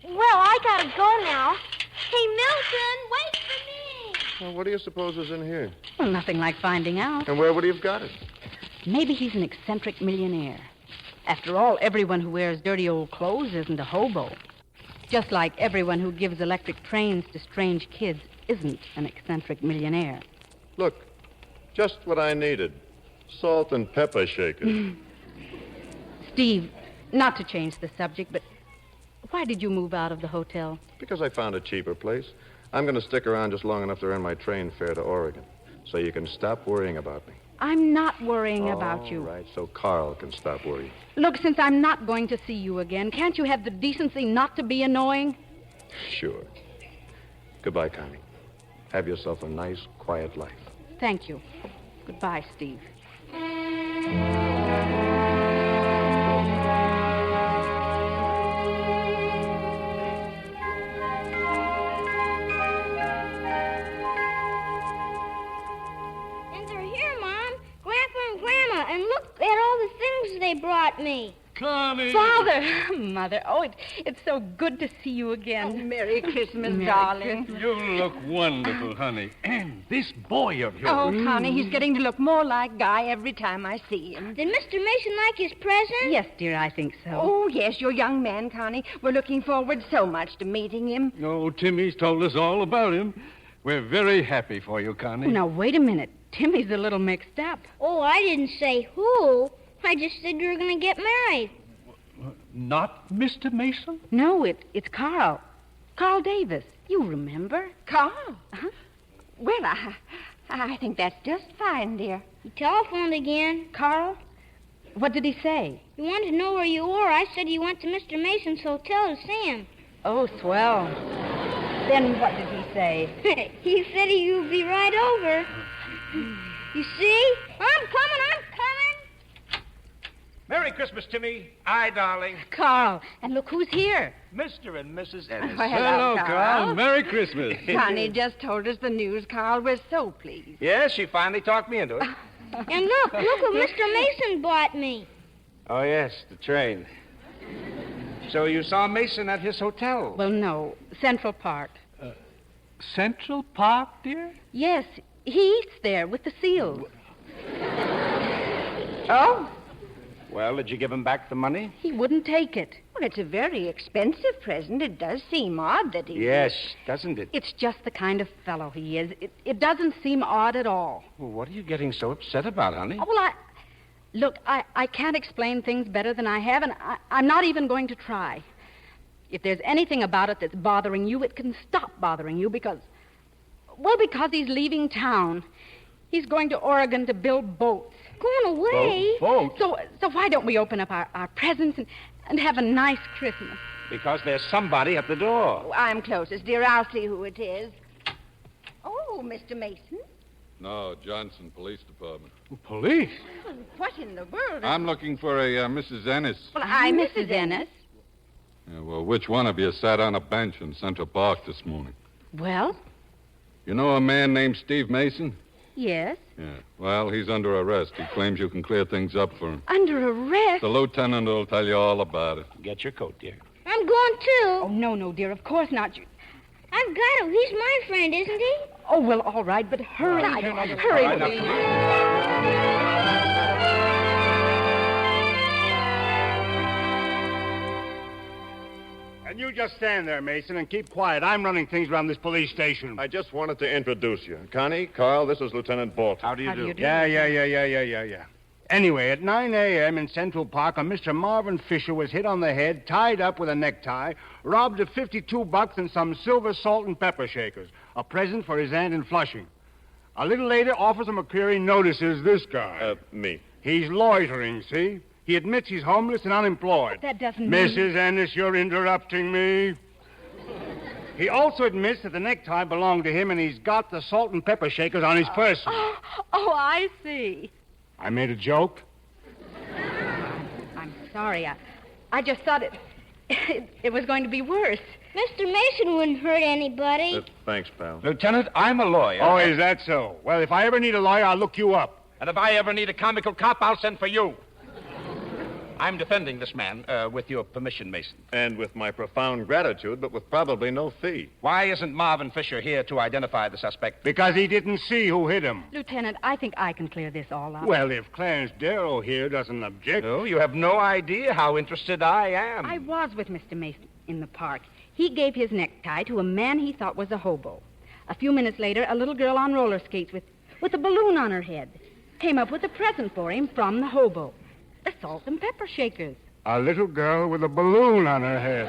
[SPEAKER 5] Well, I gotta go now. Hey, Milton, wait for me.
[SPEAKER 4] Well, what do you suppose is in here?
[SPEAKER 3] Well, nothing like finding out.
[SPEAKER 4] And where would he have got it?
[SPEAKER 3] Maybe he's an eccentric millionaire. After all, everyone who wears dirty old clothes isn't a hobo. Just like everyone who gives electric trains to strange kids isn't an eccentric millionaire.
[SPEAKER 4] Look, just what I needed. Salt and pepper shakers.
[SPEAKER 3] Steve, not to change the subject, but why did you move out of the hotel?
[SPEAKER 4] Because I found a cheaper place. I'm going to stick around just long enough to earn my train fare to Oregon, so you can stop worrying about me.
[SPEAKER 3] I'm not worrying about you.
[SPEAKER 4] All right, so Carl can stop worrying.
[SPEAKER 3] Look, since I'm not going to see you again, can't you have the decency not to be annoying?
[SPEAKER 4] Sure. Goodbye, Connie. Have yourself a nice, quiet life.
[SPEAKER 3] Thank you. Goodbye, Steve.
[SPEAKER 5] And look at all the things they brought me.
[SPEAKER 11] Connie!
[SPEAKER 3] Father! Mother, it's so good to see you again.
[SPEAKER 6] Oh, Merry Christmas,
[SPEAKER 3] Merry
[SPEAKER 6] darling.
[SPEAKER 3] Christmas.
[SPEAKER 11] You look wonderful, honey. And this boy of yours.
[SPEAKER 6] Oh, Connie, he's getting to look more like Guy every time I see him.
[SPEAKER 5] Did Mr. Mason like his present?
[SPEAKER 3] Yes, dear, I think so.
[SPEAKER 6] Oh, yes, your young man, Connie. We're looking forward so much to meeting him.
[SPEAKER 11] Oh, Timmy's told us all about him. We're very happy for you, Connie.
[SPEAKER 3] Now, wait a minute. Timmy's a little mixed up.
[SPEAKER 5] Oh, I didn't say who. I just said you were going to get married.
[SPEAKER 11] Not Mr. Mason?
[SPEAKER 3] No, it's Carl. Carl Davis. You remember?
[SPEAKER 6] Carl?
[SPEAKER 3] Uh-huh.
[SPEAKER 6] Well, I think that's just fine, dear.
[SPEAKER 5] He telephoned again.
[SPEAKER 3] Carl? What did he say?
[SPEAKER 5] He wanted to know where you were. I said you went to Mr. Mason's hotel to see him.
[SPEAKER 3] Oh, swell. Then what did he say?
[SPEAKER 5] He said he would be right over. You see? I'm coming.
[SPEAKER 7] Merry Christmas, Timmy. Aye, darling.
[SPEAKER 3] Carl, and look who's here.
[SPEAKER 7] Mr. and Mrs. Ennis.
[SPEAKER 6] Oh, hello, Carl.
[SPEAKER 11] Merry Christmas.
[SPEAKER 6] Connie just told us the news, Carl. We're so pleased.
[SPEAKER 7] Yes, she finally talked me into it.
[SPEAKER 5] And look what Mr. Mason bought me.
[SPEAKER 7] Oh, yes, the train. So you saw Mason at his hotel?
[SPEAKER 3] Well, no, Central Park.
[SPEAKER 11] Central Park, dear?
[SPEAKER 3] Yes, he eats there with the seals.
[SPEAKER 7] Oh? Well, did you give him back the money?
[SPEAKER 3] He wouldn't take it.
[SPEAKER 6] Well, it's a very expensive present. It does seem odd that he...
[SPEAKER 7] Yes, doesn't it?
[SPEAKER 3] It's just the kind of fellow he is. It doesn't seem odd at all.
[SPEAKER 7] Well, what are you getting so upset about, honey?
[SPEAKER 3] Oh, well, Look, I can't explain things better than I have, and I'm not even going to try. If there's anything about it that's bothering you, it can stop bothering you because he's leaving town. He's going to Oregon to build boats.
[SPEAKER 5] Going away?
[SPEAKER 11] Boats?
[SPEAKER 3] So why don't we open up our presents and have a nice Christmas?
[SPEAKER 7] Because there's somebody at the door.
[SPEAKER 6] Oh, I'm closest, dear. I'll see who it is. Oh, Mr. Mason.
[SPEAKER 12] No, Johnson Police Department.
[SPEAKER 11] Police?
[SPEAKER 6] Well, what in the world?
[SPEAKER 12] I'm looking for a Mrs. Ennis.
[SPEAKER 6] Well, I'm
[SPEAKER 3] Mrs. Ennis.
[SPEAKER 12] Yeah, well, which one of you sat on a bench in Central Park this morning?
[SPEAKER 3] Well?
[SPEAKER 12] You know a man named Steve Mason?
[SPEAKER 3] Yes.
[SPEAKER 12] Yeah. Well, he's under arrest. He claims you can clear things up for him.
[SPEAKER 3] Under arrest?
[SPEAKER 12] The lieutenant will tell you all about it.
[SPEAKER 7] Get your coat, dear.
[SPEAKER 5] I'm going too.
[SPEAKER 3] Oh, no, dear. Of course not.
[SPEAKER 5] I've got him. He's my friend, isn't he?
[SPEAKER 3] Oh, well, all right, but hurry. Hurry, please.
[SPEAKER 13] And you just stand there, Mason, and keep quiet. I'm running things around this police station.
[SPEAKER 4] I just wanted to introduce you. Connie, Carl, this is Lieutenant Bolton.
[SPEAKER 7] How do you do?
[SPEAKER 13] Yeah. Anyway, at 9 a.m. in Central Park, a Mr. Marvin Fisher was hit on the head, tied up with a necktie, robbed of $52 and some silver salt and pepper shakers, a present for his aunt in Flushing. A little later, Officer McCreary notices this guy.
[SPEAKER 4] Me.
[SPEAKER 13] He's loitering, see? He admits he's homeless and unemployed.
[SPEAKER 3] That doesn't mean...
[SPEAKER 13] Mrs. Ennis, you're interrupting me. He also admits that the necktie belonged to him, and he's got the salt and pepper shakers on his person.
[SPEAKER 3] Oh, I see.
[SPEAKER 13] I made a joke?
[SPEAKER 3] I'm sorry. I just thought it was going to be worse.
[SPEAKER 5] Mr. Mason wouldn't hurt anybody.
[SPEAKER 4] Thanks, pal.
[SPEAKER 7] Lieutenant, I'm a lawyer.
[SPEAKER 13] Oh, is that so? Well, if I ever need a lawyer, I'll look you up.
[SPEAKER 7] And if I ever need a comical cop, I'll send for you. I'm defending this man, with your permission, Mason.
[SPEAKER 4] And with my profound gratitude, but with probably no fee.
[SPEAKER 7] Why isn't Marvin Fisher here to identify the suspect?
[SPEAKER 13] Because he didn't see who hit him.
[SPEAKER 3] Lieutenant, I think I can clear this all up.
[SPEAKER 13] Well, if Clarence Darrow here doesn't object...
[SPEAKER 7] No, you have no idea how interested I am.
[SPEAKER 3] I was with Mr. Mason in the park. He gave his necktie to a man he thought was a hobo. A few minutes later, a little girl on roller skates with a balloon on her head came up with a present for him from the hobo. The salt and pepper shakers.
[SPEAKER 13] A little girl with a balloon on her head.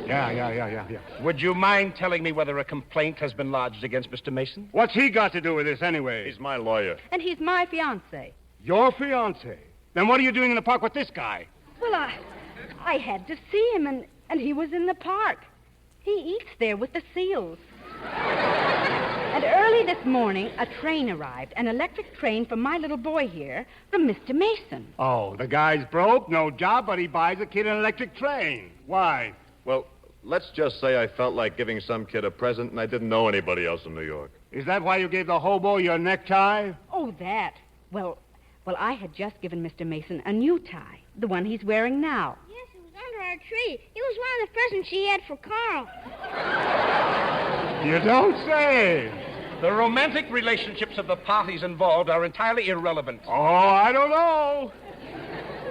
[SPEAKER 13] Yeah.
[SPEAKER 7] Would you mind telling me whether a complaint has been lodged against Mr. Mason?
[SPEAKER 13] What's he got to do with this anyway?
[SPEAKER 4] He's my lawyer.
[SPEAKER 3] And he's my fiancé.
[SPEAKER 13] Your fiancé? Then what are you doing in the park with this guy?
[SPEAKER 3] Well, I had to see him, and he was in the park. He eats there with the seals. And early this morning, a train arrived, an electric train from my little boy here, from Mr. Mason.
[SPEAKER 13] Oh, the guy's broke, no job, but he buys a kid an electric train. Why?
[SPEAKER 4] Well, let's just say I felt like giving some kid a present, and I didn't know anybody else in New York.
[SPEAKER 13] Is that why you gave the hobo your necktie?
[SPEAKER 3] Oh, that. Well, I had just given Mr. Mason a new tie, the one he's wearing now.
[SPEAKER 5] Yes, it was under our tree. It was one of the presents she had for Carl.
[SPEAKER 13] You don't say.
[SPEAKER 7] The romantic relationships of the parties involved are entirely irrelevant.
[SPEAKER 13] Oh, I don't know.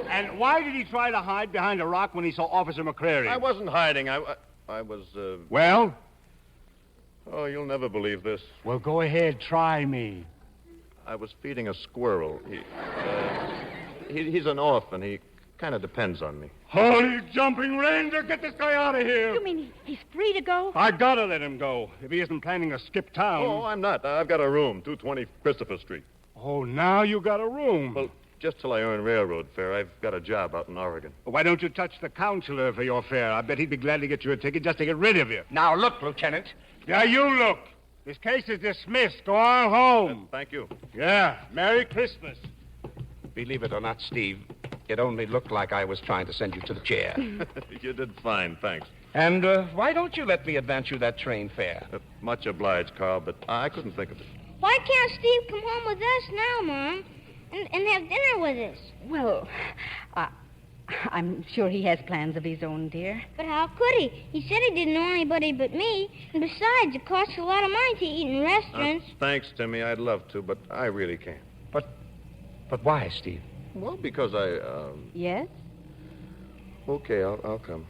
[SPEAKER 13] And why did he try to hide behind a rock when he saw Officer McCrary?
[SPEAKER 4] I wasn't hiding. I was,
[SPEAKER 13] Well?
[SPEAKER 4] Oh, you'll never believe this.
[SPEAKER 13] Well, go ahead. Try me.
[SPEAKER 4] I was feeding a squirrel. He's an orphan. He kind of depends on me.
[SPEAKER 13] Holy jumping reindeer, get this guy out of here.
[SPEAKER 3] You mean he's free to go?
[SPEAKER 13] I gotta let him go, if he isn't planning to skip town.
[SPEAKER 4] Oh, I'm not. I've got a room, 220 Christopher Street.
[SPEAKER 13] Oh, now you got a room.
[SPEAKER 4] Well, just till I earn railroad fare, I've got a job out in Oregon.
[SPEAKER 13] Why don't you touch the counselor for your fare? I bet he'd be glad to get you a ticket just to get rid of you.
[SPEAKER 7] Now, look, Lieutenant.
[SPEAKER 13] Yeah, you look. This case is dismissed. Go on home.
[SPEAKER 4] Thank you.
[SPEAKER 13] Yeah, Merry Christmas.
[SPEAKER 7] Believe it or not, Steve, it only looked like I was trying to send you to the chair.
[SPEAKER 4] You did fine, thanks.
[SPEAKER 7] And why don't you let me advance you that train fare?
[SPEAKER 4] Much obliged, Carl, but I couldn't think of it.
[SPEAKER 5] Why can't Steve come home with us now, Mom? And have dinner with us?
[SPEAKER 3] Well, I'm sure he has plans of his own, dear.
[SPEAKER 5] But how could he? He said he didn't know anybody but me. And besides, it costs a lot of money to eat in restaurants.
[SPEAKER 4] Thanks, Timmy. I'd love to, but I really can't.
[SPEAKER 7] But why, Steve?
[SPEAKER 4] Well, because I,
[SPEAKER 3] Yes?
[SPEAKER 4] Okay, I'll come.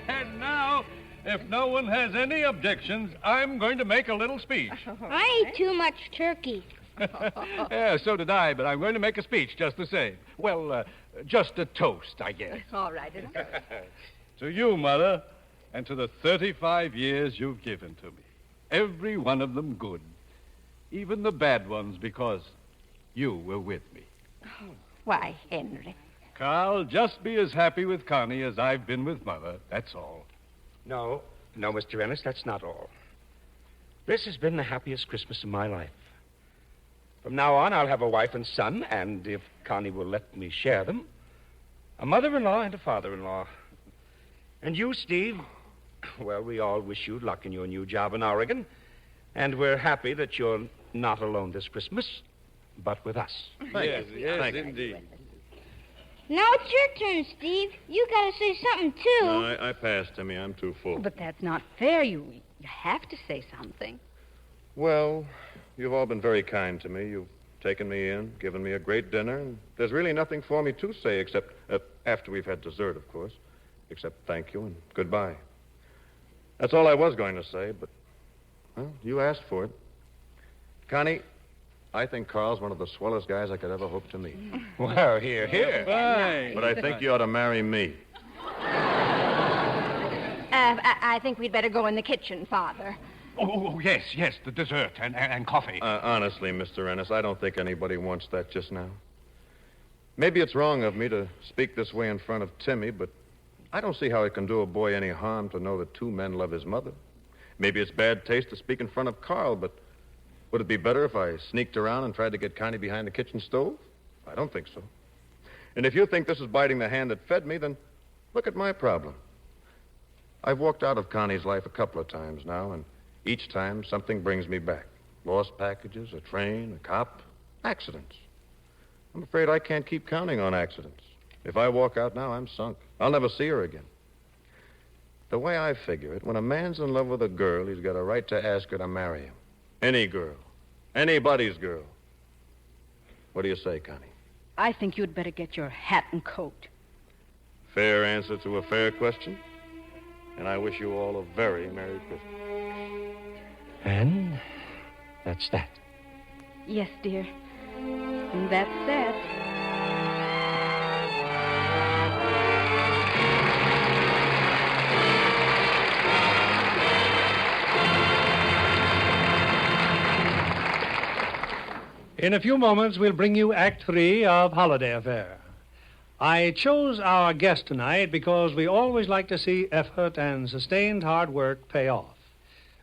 [SPEAKER 1] And now, if no one has any objections, I'm going to make a little speech.
[SPEAKER 5] I ate too much turkey.
[SPEAKER 1] Yeah, so did I, but I'm going to make a speech just the same. Well, just a toast, I guess.
[SPEAKER 6] All right.
[SPEAKER 1] To you, Mother, and to the 35 years you've given to me. Every one of them good. Even the bad ones, because you were with me.
[SPEAKER 3] Why, Henry?
[SPEAKER 1] Carl, just be as happy with Connie as I've been with Mother. That's all.
[SPEAKER 7] No, Mr. Ennis, that's not all. This has been the happiest Christmas of my life. From now on, I'll have a wife and son, and if Connie will let me share them, a mother-in-law and a father-in-law. And you, Steve, well, we all wish you luck in your new job in Oregon, and we're happy that you're not alone this Christmas, but with us.
[SPEAKER 1] Yes, indeed.
[SPEAKER 5] Now it's your turn, Steve. You gotta say something, too.
[SPEAKER 4] No, I passed, Timmy. I'm too full.
[SPEAKER 3] But that's not fair. You have to say something.
[SPEAKER 4] Well, you've all been very kind to me. You've taken me in, given me a great dinner, and there's really nothing for me to say except, after we've had dessert, of course, except thank you and goodbye. That's all I was going to say, but, well, you asked for it. Connie, I think Carl's one of the swellest guys I could ever hope to meet.
[SPEAKER 7] Well, here.
[SPEAKER 1] Fine.
[SPEAKER 4] But I think you ought to marry me.
[SPEAKER 6] I think we'd better go in the kitchen, Father.
[SPEAKER 13] Oh, yes, the dessert and coffee.
[SPEAKER 4] Honestly, Mr. Ennis, I don't think anybody wants that just now. Maybe it's wrong of me to speak this way in front of Timmy, but I don't see how it can do a boy any harm to know that two men love his mother. Maybe it's bad taste to speak in front of Carl, but would it be better if I sneaked around and tried to get Connie behind the kitchen stove? I don't think so. And if you think this is biting the hand that fed me, then look at my problem. I've walked out of Connie's life a couple of times now, and each time something brings me back. Lost packages, a train, a cop, accidents. I'm afraid I can't keep counting on accidents. If I walk out now, I'm sunk. I'll never see her again. The way I figure it, when a man's in love with a girl, he's got a right to ask her to marry him. Any girl. Anybody's girl. What do you say, Connie?
[SPEAKER 3] I think you'd better get your hat and coat.
[SPEAKER 4] Fair answer to a fair question. And I wish you all a very Merry Christmas.
[SPEAKER 8] And that's that.
[SPEAKER 3] Yes, dear. That's that.
[SPEAKER 2] In a few moments, we'll bring you Act 3 of Holiday Affair. I chose our guest tonight because we always like to see effort and sustained hard work pay off.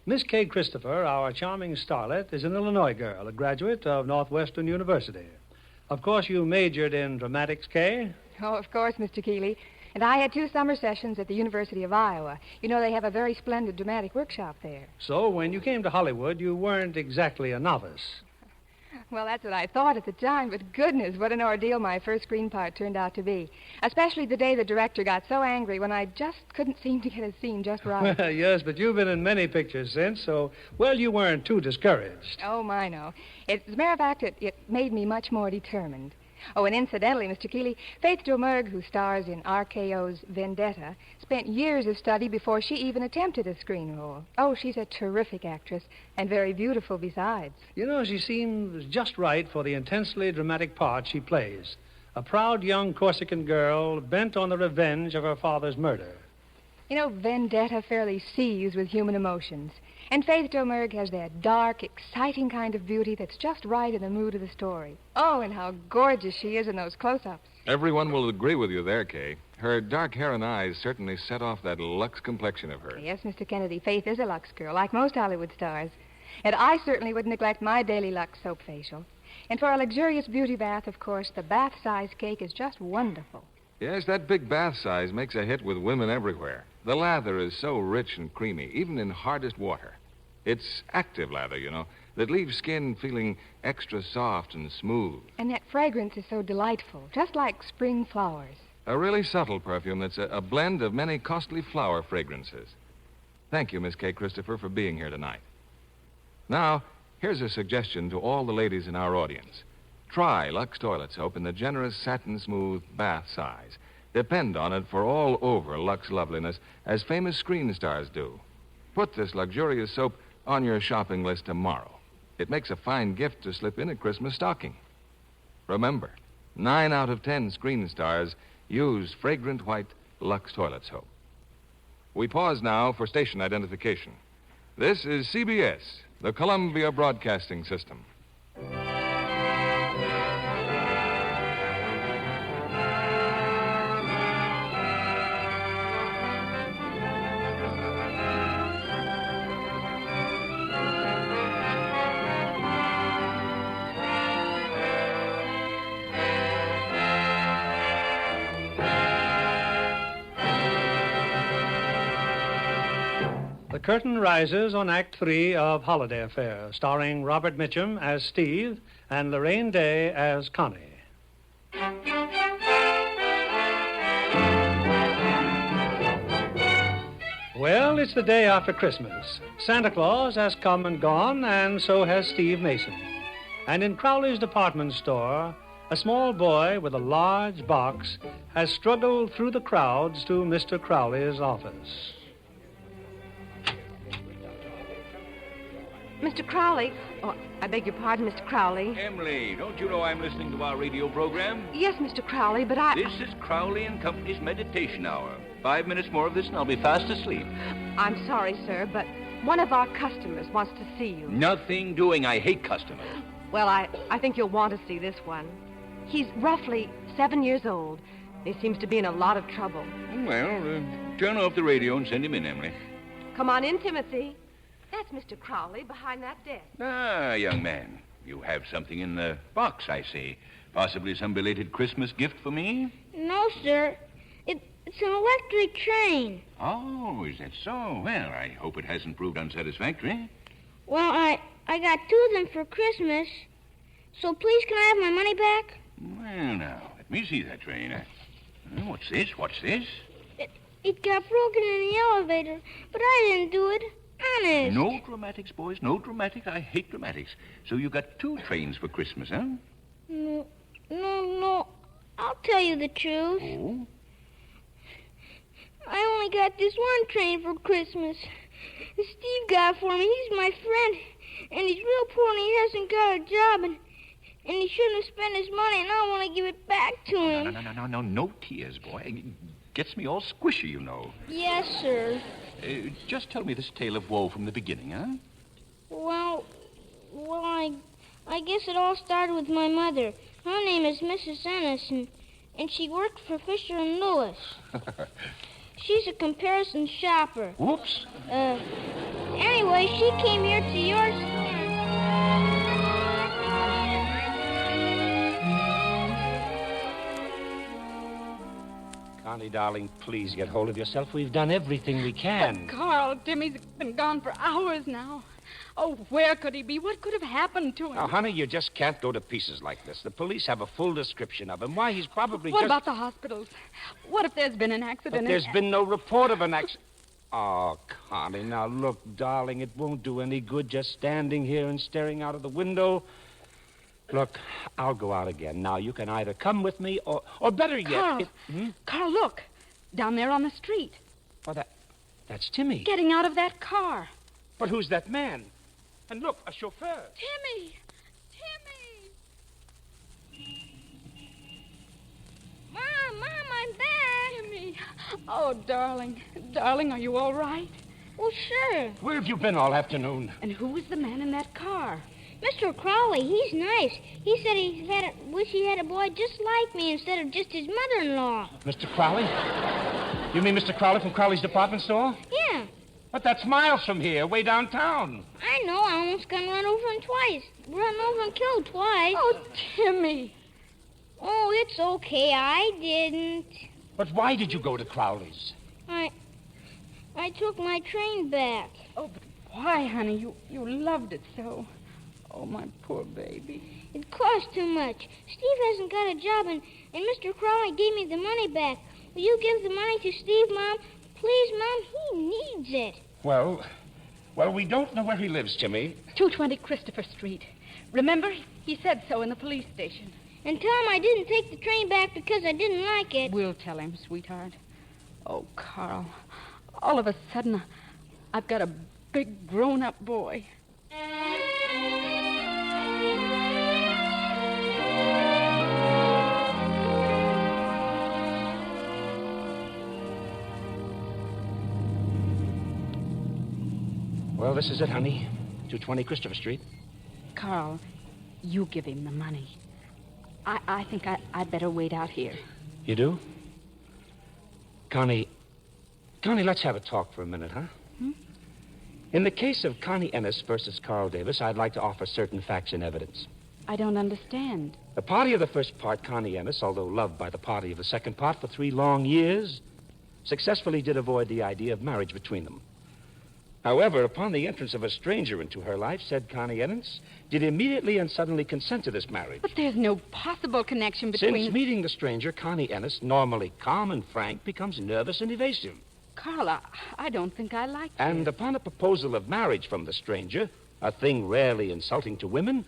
[SPEAKER 2] Miss Kay Christopher, our charming starlet, is an Illinois girl, a graduate of Northwestern University. Of course, you majored in dramatics, Kay?
[SPEAKER 10] Oh, of course, Mr. Keeley. And I had 2 summer sessions at the University of Iowa. You know, they have a very splendid dramatic workshop there.
[SPEAKER 2] So, when you came to Hollywood, you weren't exactly a novice.
[SPEAKER 10] Well, that's what I thought at the time, but goodness, what an ordeal my first screen part turned out to be. Especially the day the director got so angry when I just couldn't seem to get a scene just right.
[SPEAKER 2] Yes, but you've been in many pictures since, so, well, you weren't too discouraged.
[SPEAKER 10] Oh, my, no. As a matter of fact, it made me much more determined. Oh, and incidentally, Mr. Keeley, Faith Domergue, who stars in RKO's Vendetta, spent years of study before she even attempted a screen role. Oh, she's a terrific actress, and very beautiful besides.
[SPEAKER 2] You know, she seems just right for the intensely dramatic part she plays. A proud young Corsican girl bent on the revenge of her father's murder.
[SPEAKER 10] You know, Vendetta fairly seethes with human emotions. And Faith Domergue has that dark, exciting kind of beauty that's just right in the mood of the story. Oh, and how gorgeous she is in those close-ups.
[SPEAKER 12] Everyone will agree with you there, Kay. Her dark hair and eyes certainly set off that Lux complexion of hers.
[SPEAKER 10] Yes, Mr. Kennedy, Faith is a Lux girl, like most Hollywood stars. And I certainly wouldn't neglect my daily Lux soap facial. And for a luxurious beauty bath, of course, the bath-size cake is just wonderful.
[SPEAKER 12] Yes, that big bath size makes a hit with women everywhere. The lather is so rich and creamy, even in hardest water. It's active lather, you know, that leaves skin feeling extra soft and smooth.
[SPEAKER 10] And that fragrance is so delightful, just like spring flowers.
[SPEAKER 12] A really subtle perfume that's a blend of many costly flower fragrances. Thank you, Miss Kay Christopher, for being here tonight. Now, here's a suggestion to all the ladies in our audience. Try Lux Toilet Soap in the generous satin-smooth bath size. Depend on it for all over Lux loveliness, as famous screen stars do. Put this luxurious soap on your shopping list tomorrow. It makes a fine gift to slip in a Christmas stocking. Remember, 9 out of 10 screen stars use fragrant white Lux Toilet Soap. We pause now for station identification. This is CBS, the Columbia Broadcasting System.
[SPEAKER 2] The curtain rises on Act 3 of Holiday Affair, starring Robert Mitchum as Steve and Lorraine Day as Connie. Well, it's the day after Christmas. Santa Claus has come and gone, and so has Steve Mason. And in Crowley's department store, a small boy with a large box has struggled through the crowds to Mr. Crowley's office.
[SPEAKER 10] Mr. Crowley. Oh, I beg your pardon, Mr. Crowley.
[SPEAKER 9] Emily, don't you know I'm listening to our radio program?
[SPEAKER 10] Yes, Mr. Crowley, but I...
[SPEAKER 9] This is Crowley and Company's meditation hour. 5 minutes more of this and I'll be fast asleep.
[SPEAKER 10] I'm sorry, sir, but one of our customers wants to see you.
[SPEAKER 9] Nothing doing. I hate customers.
[SPEAKER 10] Well, I think you'll want to see this one. He's roughly 7 years old. He seems to be in a lot of trouble.
[SPEAKER 9] Well, turn off the radio and send him in, Emily.
[SPEAKER 10] Come on in, Timothy. That's Mr. Crowley behind that desk.
[SPEAKER 9] Ah, young man. You have something in the box, I see. Possibly some belated Christmas gift for me?
[SPEAKER 5] No, sir. It's an electric train.
[SPEAKER 9] Oh, is that so? Well, I hope it hasn't proved unsatisfactory.
[SPEAKER 5] Well, I got 2 of them for Christmas. So please, can I have my money back?
[SPEAKER 9] Well, now, let me see that train. What's this? What's this?
[SPEAKER 5] It got broken in the elevator, but I didn't do it. Honest.
[SPEAKER 9] No dramatics, boys. No dramatics. I hate dramatics. So you got 2 trains for Christmas, huh?
[SPEAKER 5] No. I'll tell you the truth.
[SPEAKER 9] Oh?
[SPEAKER 5] I only got this one train for Christmas. Steve got it for me. He's my friend. And he's real poor and he hasn't got a job. And he shouldn't have spent his money, and I want to give it back to him.
[SPEAKER 9] No tears, boy. It gets me all squishy, you know.
[SPEAKER 5] Yes, sir.
[SPEAKER 9] Just tell me this tale of woe from the beginning, huh?
[SPEAKER 5] Well, I guess it all started with my mother. Her name is Mrs. Ennis, and she worked for Fisher and Lewis. She's a comparison shopper.
[SPEAKER 9] Whoops.
[SPEAKER 5] Anyway, she came here to your store.
[SPEAKER 7] Connie, darling, please get hold of yourself. We've done everything we can.
[SPEAKER 3] But Carl, Timmy's been gone for hours now. Oh, where could he be? What could have happened to him?
[SPEAKER 7] Now, honey, you just can't go to pieces like this. The police have a full description of him. Why, he's probably
[SPEAKER 3] What about the hospitals? What if there's been an accident?
[SPEAKER 7] But there's been no report of an accident. Oh, Connie, now look, darling, it won't do any good just standing here and staring out of the window. Look, I'll go out again. Now, you can either come with me or better yet...
[SPEAKER 3] Carl, Carl, look. Down there on the street.
[SPEAKER 7] Oh, that's Timmy.
[SPEAKER 3] Getting out of that car.
[SPEAKER 7] But who's that man? And look, a chauffeur.
[SPEAKER 3] Timmy!
[SPEAKER 5] Mom, I'm back.
[SPEAKER 3] Timmy. Oh, darling. Darling, are you all right?
[SPEAKER 5] Well, sure.
[SPEAKER 7] Where have you been all afternoon?
[SPEAKER 3] And who was the man in that car?
[SPEAKER 5] Mr. Crowley, he's nice. He said wish he had a boy just like me instead of just his mother-in-law.
[SPEAKER 7] Mr. Crowley? You mean Mr. Crowley from Crowley's department store?
[SPEAKER 5] Yeah.
[SPEAKER 7] But that's miles from here, way downtown.
[SPEAKER 5] I know. I almost got run over and killed twice.
[SPEAKER 3] Oh, Timmy.
[SPEAKER 5] Oh, it's okay. I didn't.
[SPEAKER 7] But why did you go to Crowley's?
[SPEAKER 5] I took my train back.
[SPEAKER 3] Oh, but why, honey? You loved it so. Oh, my poor baby.
[SPEAKER 5] It cost too much. Steve hasn't got a job, and Mr. Crowley gave me the money back. Will you give the money to Steve, Mom? Please, Mom, he needs it.
[SPEAKER 7] Well, we don't know where he lives, Timmy.
[SPEAKER 3] 220 Christopher Street. Remember, he said so in the police station.
[SPEAKER 5] And tell him I didn't take the train back because I didn't like it.
[SPEAKER 3] We'll tell him, sweetheart. Oh, Carl, all of a sudden, I've got a big grown-up boy.
[SPEAKER 7] Well, this is it, honey. 220 Christopher Street.
[SPEAKER 3] Carl, you give him the money. I think I'd better wait out here.
[SPEAKER 7] You do? Connie, let's have a talk for a minute, huh? In the case of Connie Ennis versus Carl Davis, I'd like to offer certain facts and evidence.
[SPEAKER 3] I don't understand.
[SPEAKER 7] The party of the first part, Connie Ennis, although loved by the party of the second part for 3 long years, successfully did avoid the idea of marriage between them. However, upon the entrance of a stranger into her life, said Connie Ennis did immediately and suddenly consent to this marriage.
[SPEAKER 3] But there's no possible connection between...
[SPEAKER 7] Since meeting the stranger, Connie Ennis, normally calm and frank, becomes nervous and evasive.
[SPEAKER 3] Carl, I don't think I like you.
[SPEAKER 7] And upon a proposal of marriage from the stranger, a thing rarely insulting to women,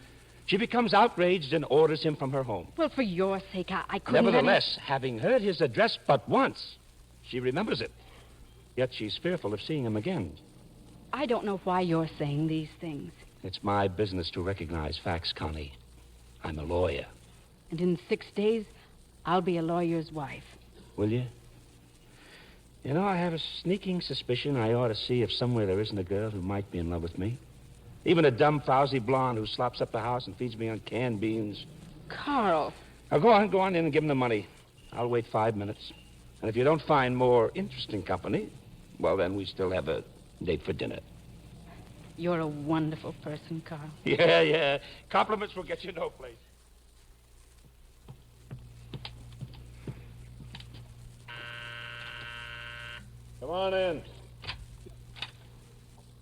[SPEAKER 7] she becomes outraged and orders him from her home.
[SPEAKER 3] Well, for your sake, I couldn't...
[SPEAKER 7] Nevertheless, having heard his address but once, she remembers it. Yet she's fearful of seeing him again.
[SPEAKER 3] I don't know why you're saying these things.
[SPEAKER 7] It's my business to recognize facts, Connie. I'm a lawyer.
[SPEAKER 3] And in 6 days, I'll be a lawyer's wife.
[SPEAKER 7] Will you? You know, I have a sneaking suspicion I ought to see if somewhere there isn't a girl who might be in love with me. Even a dumb, frowsy blonde who slops up the house and feeds me on canned beans.
[SPEAKER 3] Carl.
[SPEAKER 7] Now, go on in and give him the money. I'll wait 5 minutes. And if you don't find more interesting company, well, then we still have a date for dinner.
[SPEAKER 3] You're a wonderful person, Carl.
[SPEAKER 7] Yeah. Compliments will get you no place.
[SPEAKER 4] Come on in.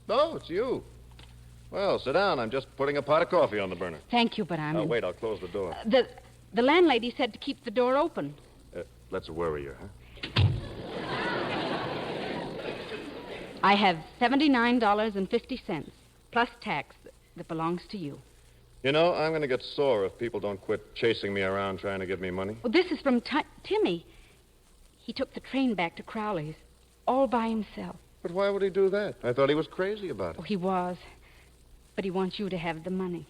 [SPEAKER 4] Oh, it's you. Well, sit down. I'm just putting a pot of coffee on the burner.
[SPEAKER 3] Thank you, but I'm...
[SPEAKER 4] Oh, wait, I'll close the door.
[SPEAKER 3] The landlady said to keep the door open.
[SPEAKER 4] Let's worry her, huh?
[SPEAKER 3] I have $79.50, plus tax that belongs to you.
[SPEAKER 4] You know, I'm going to get sore if people don't quit chasing me around trying to give me money.
[SPEAKER 3] Well, this is from Timmy. He took the train back to Crowley's, all by himself.
[SPEAKER 4] But why would he do that? I thought he was crazy about it.
[SPEAKER 3] Oh, he was. But he wants you to have the money.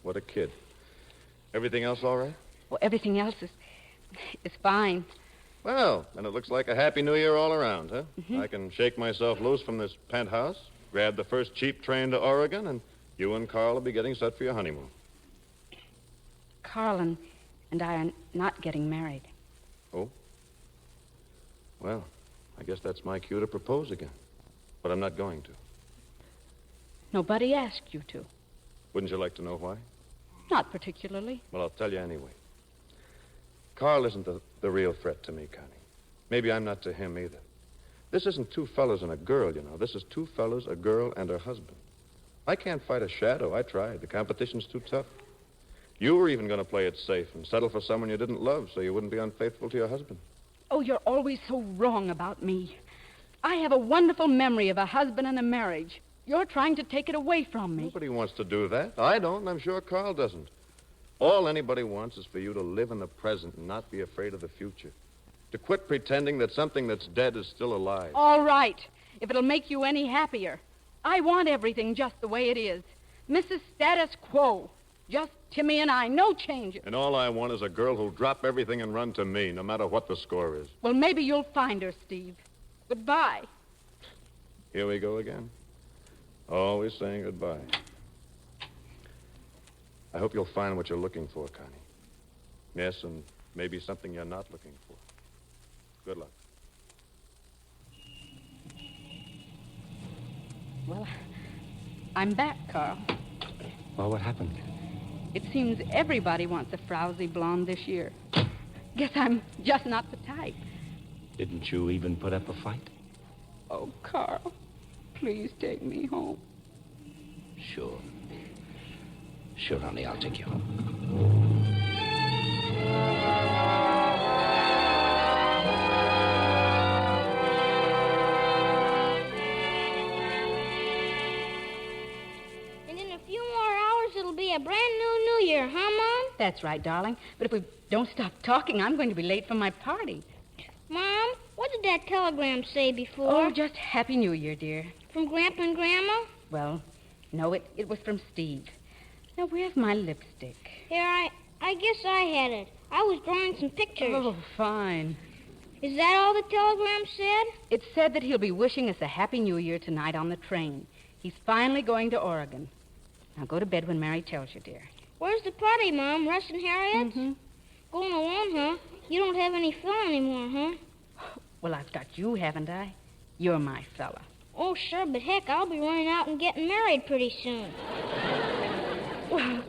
[SPEAKER 4] What a kid. Everything else all right?
[SPEAKER 3] Well, everything else is fine.
[SPEAKER 4] Well, then it looks like a happy new year all around, huh?
[SPEAKER 3] Mm-hmm.
[SPEAKER 4] I can shake myself loose from this penthouse, grab the first cheap train to Oregon, and you and Carl will be getting set for your honeymoon.
[SPEAKER 3] Carl and I are not getting married.
[SPEAKER 4] Oh? Well, I guess that's my cue to propose again. But I'm not going to.
[SPEAKER 3] Nobody asked you to.
[SPEAKER 4] Wouldn't you like to know why?
[SPEAKER 3] Not particularly.
[SPEAKER 4] Well, I'll tell you anyway. Carl isn't the real threat to me, Connie. Maybe I'm not to him either. This isn't two fellows and a girl, you know. This is two fellows, a girl, and her husband. I can't fight a shadow. I tried. The competition's too tough. You were even going to play it safe and settle for someone you didn't love so you wouldn't be unfaithful to your husband.
[SPEAKER 3] Oh, you're always so wrong about me. I have a wonderful memory of a husband and a marriage. You're trying to take it away from me.
[SPEAKER 4] Nobody wants to do that. I don't, and I'm sure Carl doesn't. All anybody wants is for you to live in the present and not be afraid of the future. To quit pretending that something that's dead is still alive.
[SPEAKER 3] All right, if it'll make you any happier. I want everything just the way it is. Mrs. Status Quo. Just Timmy and I, no changes.
[SPEAKER 4] And all I want is a girl who'll drop everything and run to me, no matter what the score is.
[SPEAKER 3] Well, maybe you'll find her, Steve. Goodbye.
[SPEAKER 4] Here we go again. Always saying goodbye. I hope you'll find what you're looking for, Connie. Yes, and maybe something you're not looking for. Good luck.
[SPEAKER 3] Well, I'm back, Carl.
[SPEAKER 7] Well, what happened?
[SPEAKER 3] It seems everybody wants a frowsy blonde this year. Guess I'm just not the type.
[SPEAKER 7] Didn't you even put up a fight?
[SPEAKER 3] Oh, Carl, please take me home.
[SPEAKER 7] Sure. Sure, honey, I'll take you home.
[SPEAKER 5] A brand new year, huh, Mom?
[SPEAKER 3] That's right, darling. But if we don't stop talking, I'm going to be late for my party.
[SPEAKER 5] Mom, what did that telegram say before?
[SPEAKER 3] Oh, just Happy New Year, dear.
[SPEAKER 5] From Grandpa and Grandma?
[SPEAKER 3] Well, no, it was from Steve. Now, where's my lipstick?
[SPEAKER 5] Here, I guess I had it. I was drawing some pictures.
[SPEAKER 3] Oh, fine.
[SPEAKER 5] Is that all the telegram said?
[SPEAKER 3] It said that he'll be wishing us a Happy New Year tonight on the train. He's finally going to Oregon. Now, go to bed when Mary tells you, dear.
[SPEAKER 5] Where's the party, Mom? Russ and Harriet's?
[SPEAKER 3] Mm-hmm.
[SPEAKER 5] Going alone, huh? You don't have any fun anymore, huh?
[SPEAKER 3] Well, I've got you, haven't I? You're my fella.
[SPEAKER 5] Oh, sure, but heck, I'll be running out and getting married pretty soon.
[SPEAKER 3] Well,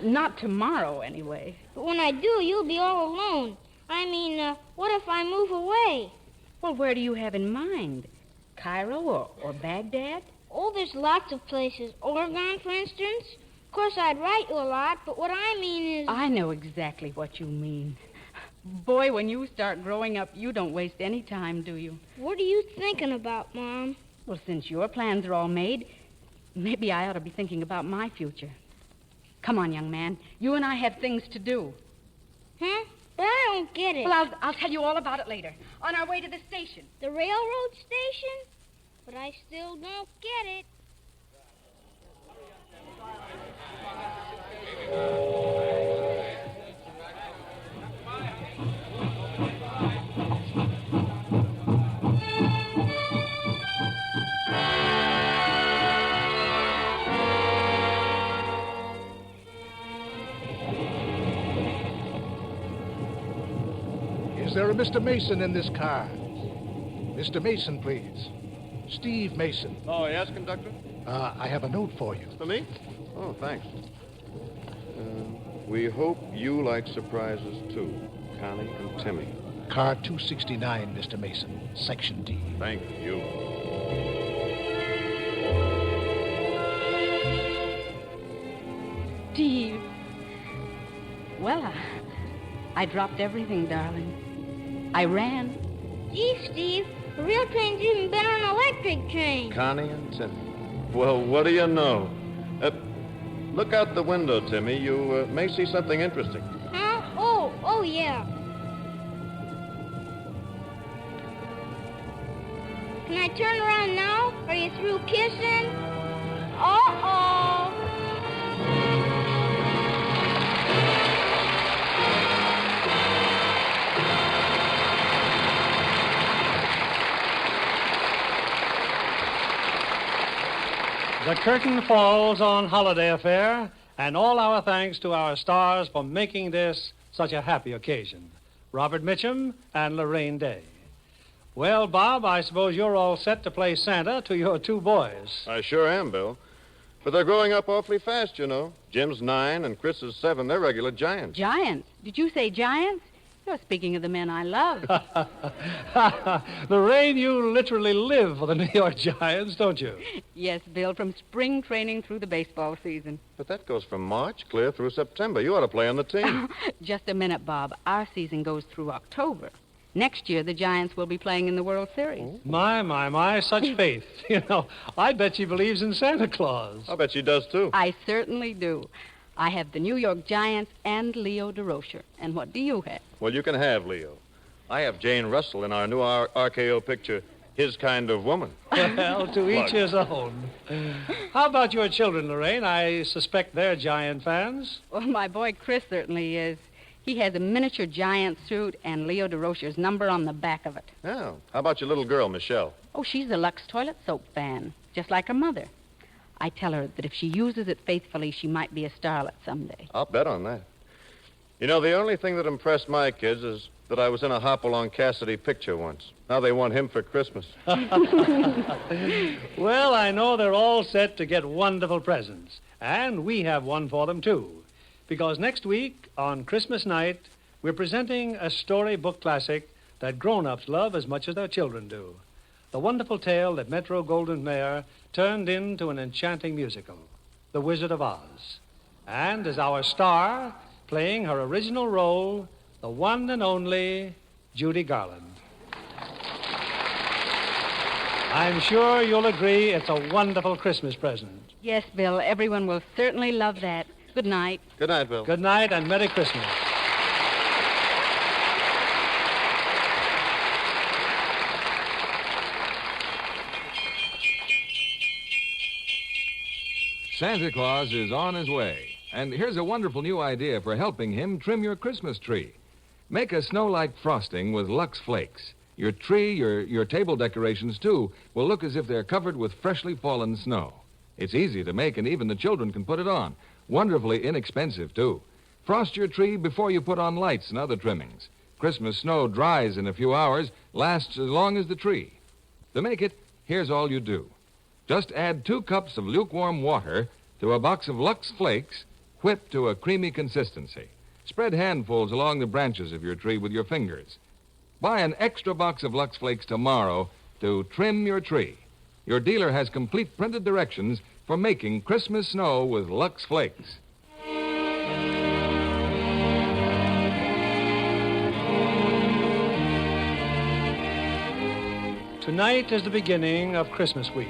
[SPEAKER 3] not tomorrow, anyway.
[SPEAKER 5] But when I do, you'll be all alone. I mean, what if I move away?
[SPEAKER 3] Well, where do you have in mind? Cairo or Baghdad?
[SPEAKER 5] Oh, there's lots of places. Oregon, for instance. Of course, I'd write you a lot, but what I mean is...
[SPEAKER 3] I know exactly what you mean. Boy, when you start growing up, you don't waste any time, do you?
[SPEAKER 5] What are you thinking about, Mom?
[SPEAKER 3] Well, since your plans are all made, maybe I ought to be thinking about my future. Come on, young man. You and I have things to do.
[SPEAKER 5] Huh? But I don't get it.
[SPEAKER 3] Well, I'll tell you all about it later. On our way to the station.
[SPEAKER 5] The railroad station? But I still don't get it.
[SPEAKER 11] Is there a Mr. Mason in this car? Mr. Mason, please. Steve Mason.
[SPEAKER 4] Oh, yes, conductor?
[SPEAKER 11] I have a note for you.
[SPEAKER 4] For me? Oh, thanks. We hope you like surprises, too, Connie and Timmy.
[SPEAKER 11] Car 269, Mr. Mason, Section D.
[SPEAKER 4] Thank you.
[SPEAKER 3] Steve. Well, I dropped everything, darling. I ran.
[SPEAKER 5] Gee, Steve, a real train's even better than an electric train.
[SPEAKER 4] Connie and Timmy. Well, what do you know? Look out the window, Timmy. You may see something interesting.
[SPEAKER 5] Huh? Oh, yeah. Can I turn around now? Are you through kissing? Uh-oh.
[SPEAKER 2] The curtain falls on Holiday Affair, and all our thanks to our stars for making this such a happy occasion. Robert Mitchum and Lorraine Day. Well, Bob, I suppose you're all set to play Santa to your two boys.
[SPEAKER 4] I sure am, Bill. But they're growing up awfully fast, you know. Jim's 9 and Chris is 7. They're regular giants.
[SPEAKER 3] Giants? Did you say giants? You're speaking of the men I love.
[SPEAKER 2] Lorraine, you literally live for the New York Giants, don't you?
[SPEAKER 3] Yes, Bill, from spring training through the baseball season.
[SPEAKER 4] But that goes from March clear through September. You ought to play on the team.
[SPEAKER 3] Just a minute, Bob. Our season goes through October. Next year, the Giants will be playing in the World Series.
[SPEAKER 2] My, such faith. You know, I bet she believes in Santa Claus.
[SPEAKER 4] I bet she does, too.
[SPEAKER 3] I certainly do. I have the New York Giants and Leo DeRocher. And what do you have?
[SPEAKER 4] Well, you can have Leo. I have Jane Russell in our new RKO picture, His Kind of Woman.
[SPEAKER 2] Well, to each his own. How about your children, Lorraine? I suspect they're Giant fans.
[SPEAKER 3] Well, my boy Chris certainly is. He has a miniature Giant suit and Leo DeRocher's number on the back of it.
[SPEAKER 4] Oh, how about your little girl, Michelle?
[SPEAKER 3] Oh, she's a Lux toilet soap fan, just like her mother. I tell her that if she uses it faithfully, she might be a starlet someday.
[SPEAKER 4] I'll bet on that. You know, the only thing that impressed my kids is that I was in a Hopalong Cassidy picture once. Now they want him for Christmas.
[SPEAKER 2] Well, I know they're all set to get wonderful presents. And we have one for them, too. Because next week, on Christmas night, we're presenting a storybook classic that grown-ups love as much as their children do. The wonderful tale that Metro-Goldwyn-Mayer turned into an enchanting musical, The Wizard of Oz. And as our star, playing her original role, the one and only Judy Garland. I'm sure you'll agree it's a wonderful Christmas present.
[SPEAKER 3] Yes, Bill, everyone will certainly love that. Good night.
[SPEAKER 4] Good night, Bill.
[SPEAKER 2] Good night and Merry Christmas.
[SPEAKER 12] Santa Claus is on his way, and here's a wonderful new idea for helping him trim your Christmas tree. Make a snow-like frosting with Lux Flakes. Your tree, your table decorations, too, will look as if they're covered with freshly fallen snow. It's easy to make, and even the children can put it on. Wonderfully inexpensive, too. Frost your tree before you put on lights and other trimmings. Christmas snow dries in a few hours, lasts as long as the tree. To make it, here's all you do. Just add 2 cups of lukewarm water to a box of Lux Flakes, whipped to a creamy consistency. Spread handfuls along the branches of your tree with your fingers. Buy an extra box of Lux Flakes tomorrow to trim your tree. Your dealer has complete printed directions for making Christmas snow with Lux Flakes.
[SPEAKER 2] Tonight is the beginning of Christmas week,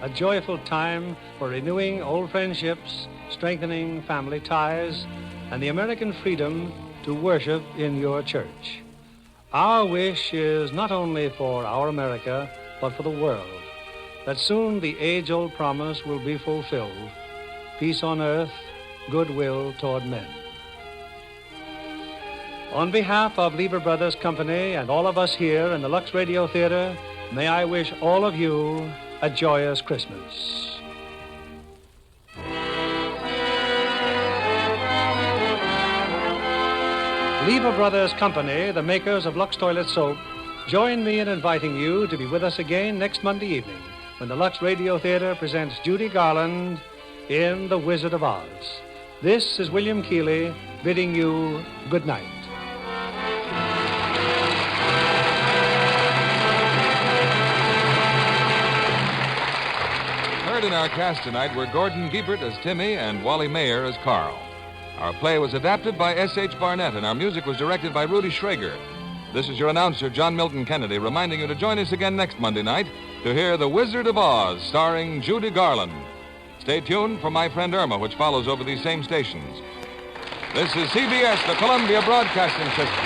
[SPEAKER 2] a joyful time for renewing old friendships, strengthening family ties, and the American freedom to worship in your church. Our wish is not only for our America, but for the world, that soon the age-old promise will be fulfilled, peace on earth, goodwill toward men. On behalf of Lever Brothers Company and all of us here in the Lux Radio Theater, may I wish all of you a joyous Christmas. Lever Brothers Company, the makers of Lux Toilet Soap, join me in inviting you to be with us again next Monday evening when the Lux Radio Theater presents Judy Garland in The Wizard of Oz. This is William Keighley bidding you good night.
[SPEAKER 12] Heard in our cast tonight were Gordon Giebert as Timmy and Wally Mayer as Carl. Our play was adapted by S.H. Barnett, and our music was directed by Rudy Schrager. This is your announcer, John Milton Kennedy, reminding you to join us again next Monday night to hear The Wizard of Oz, starring Judy Garland. Stay tuned for My Friend Irma, which follows over these same stations. This is CBS, the Columbia Broadcasting System.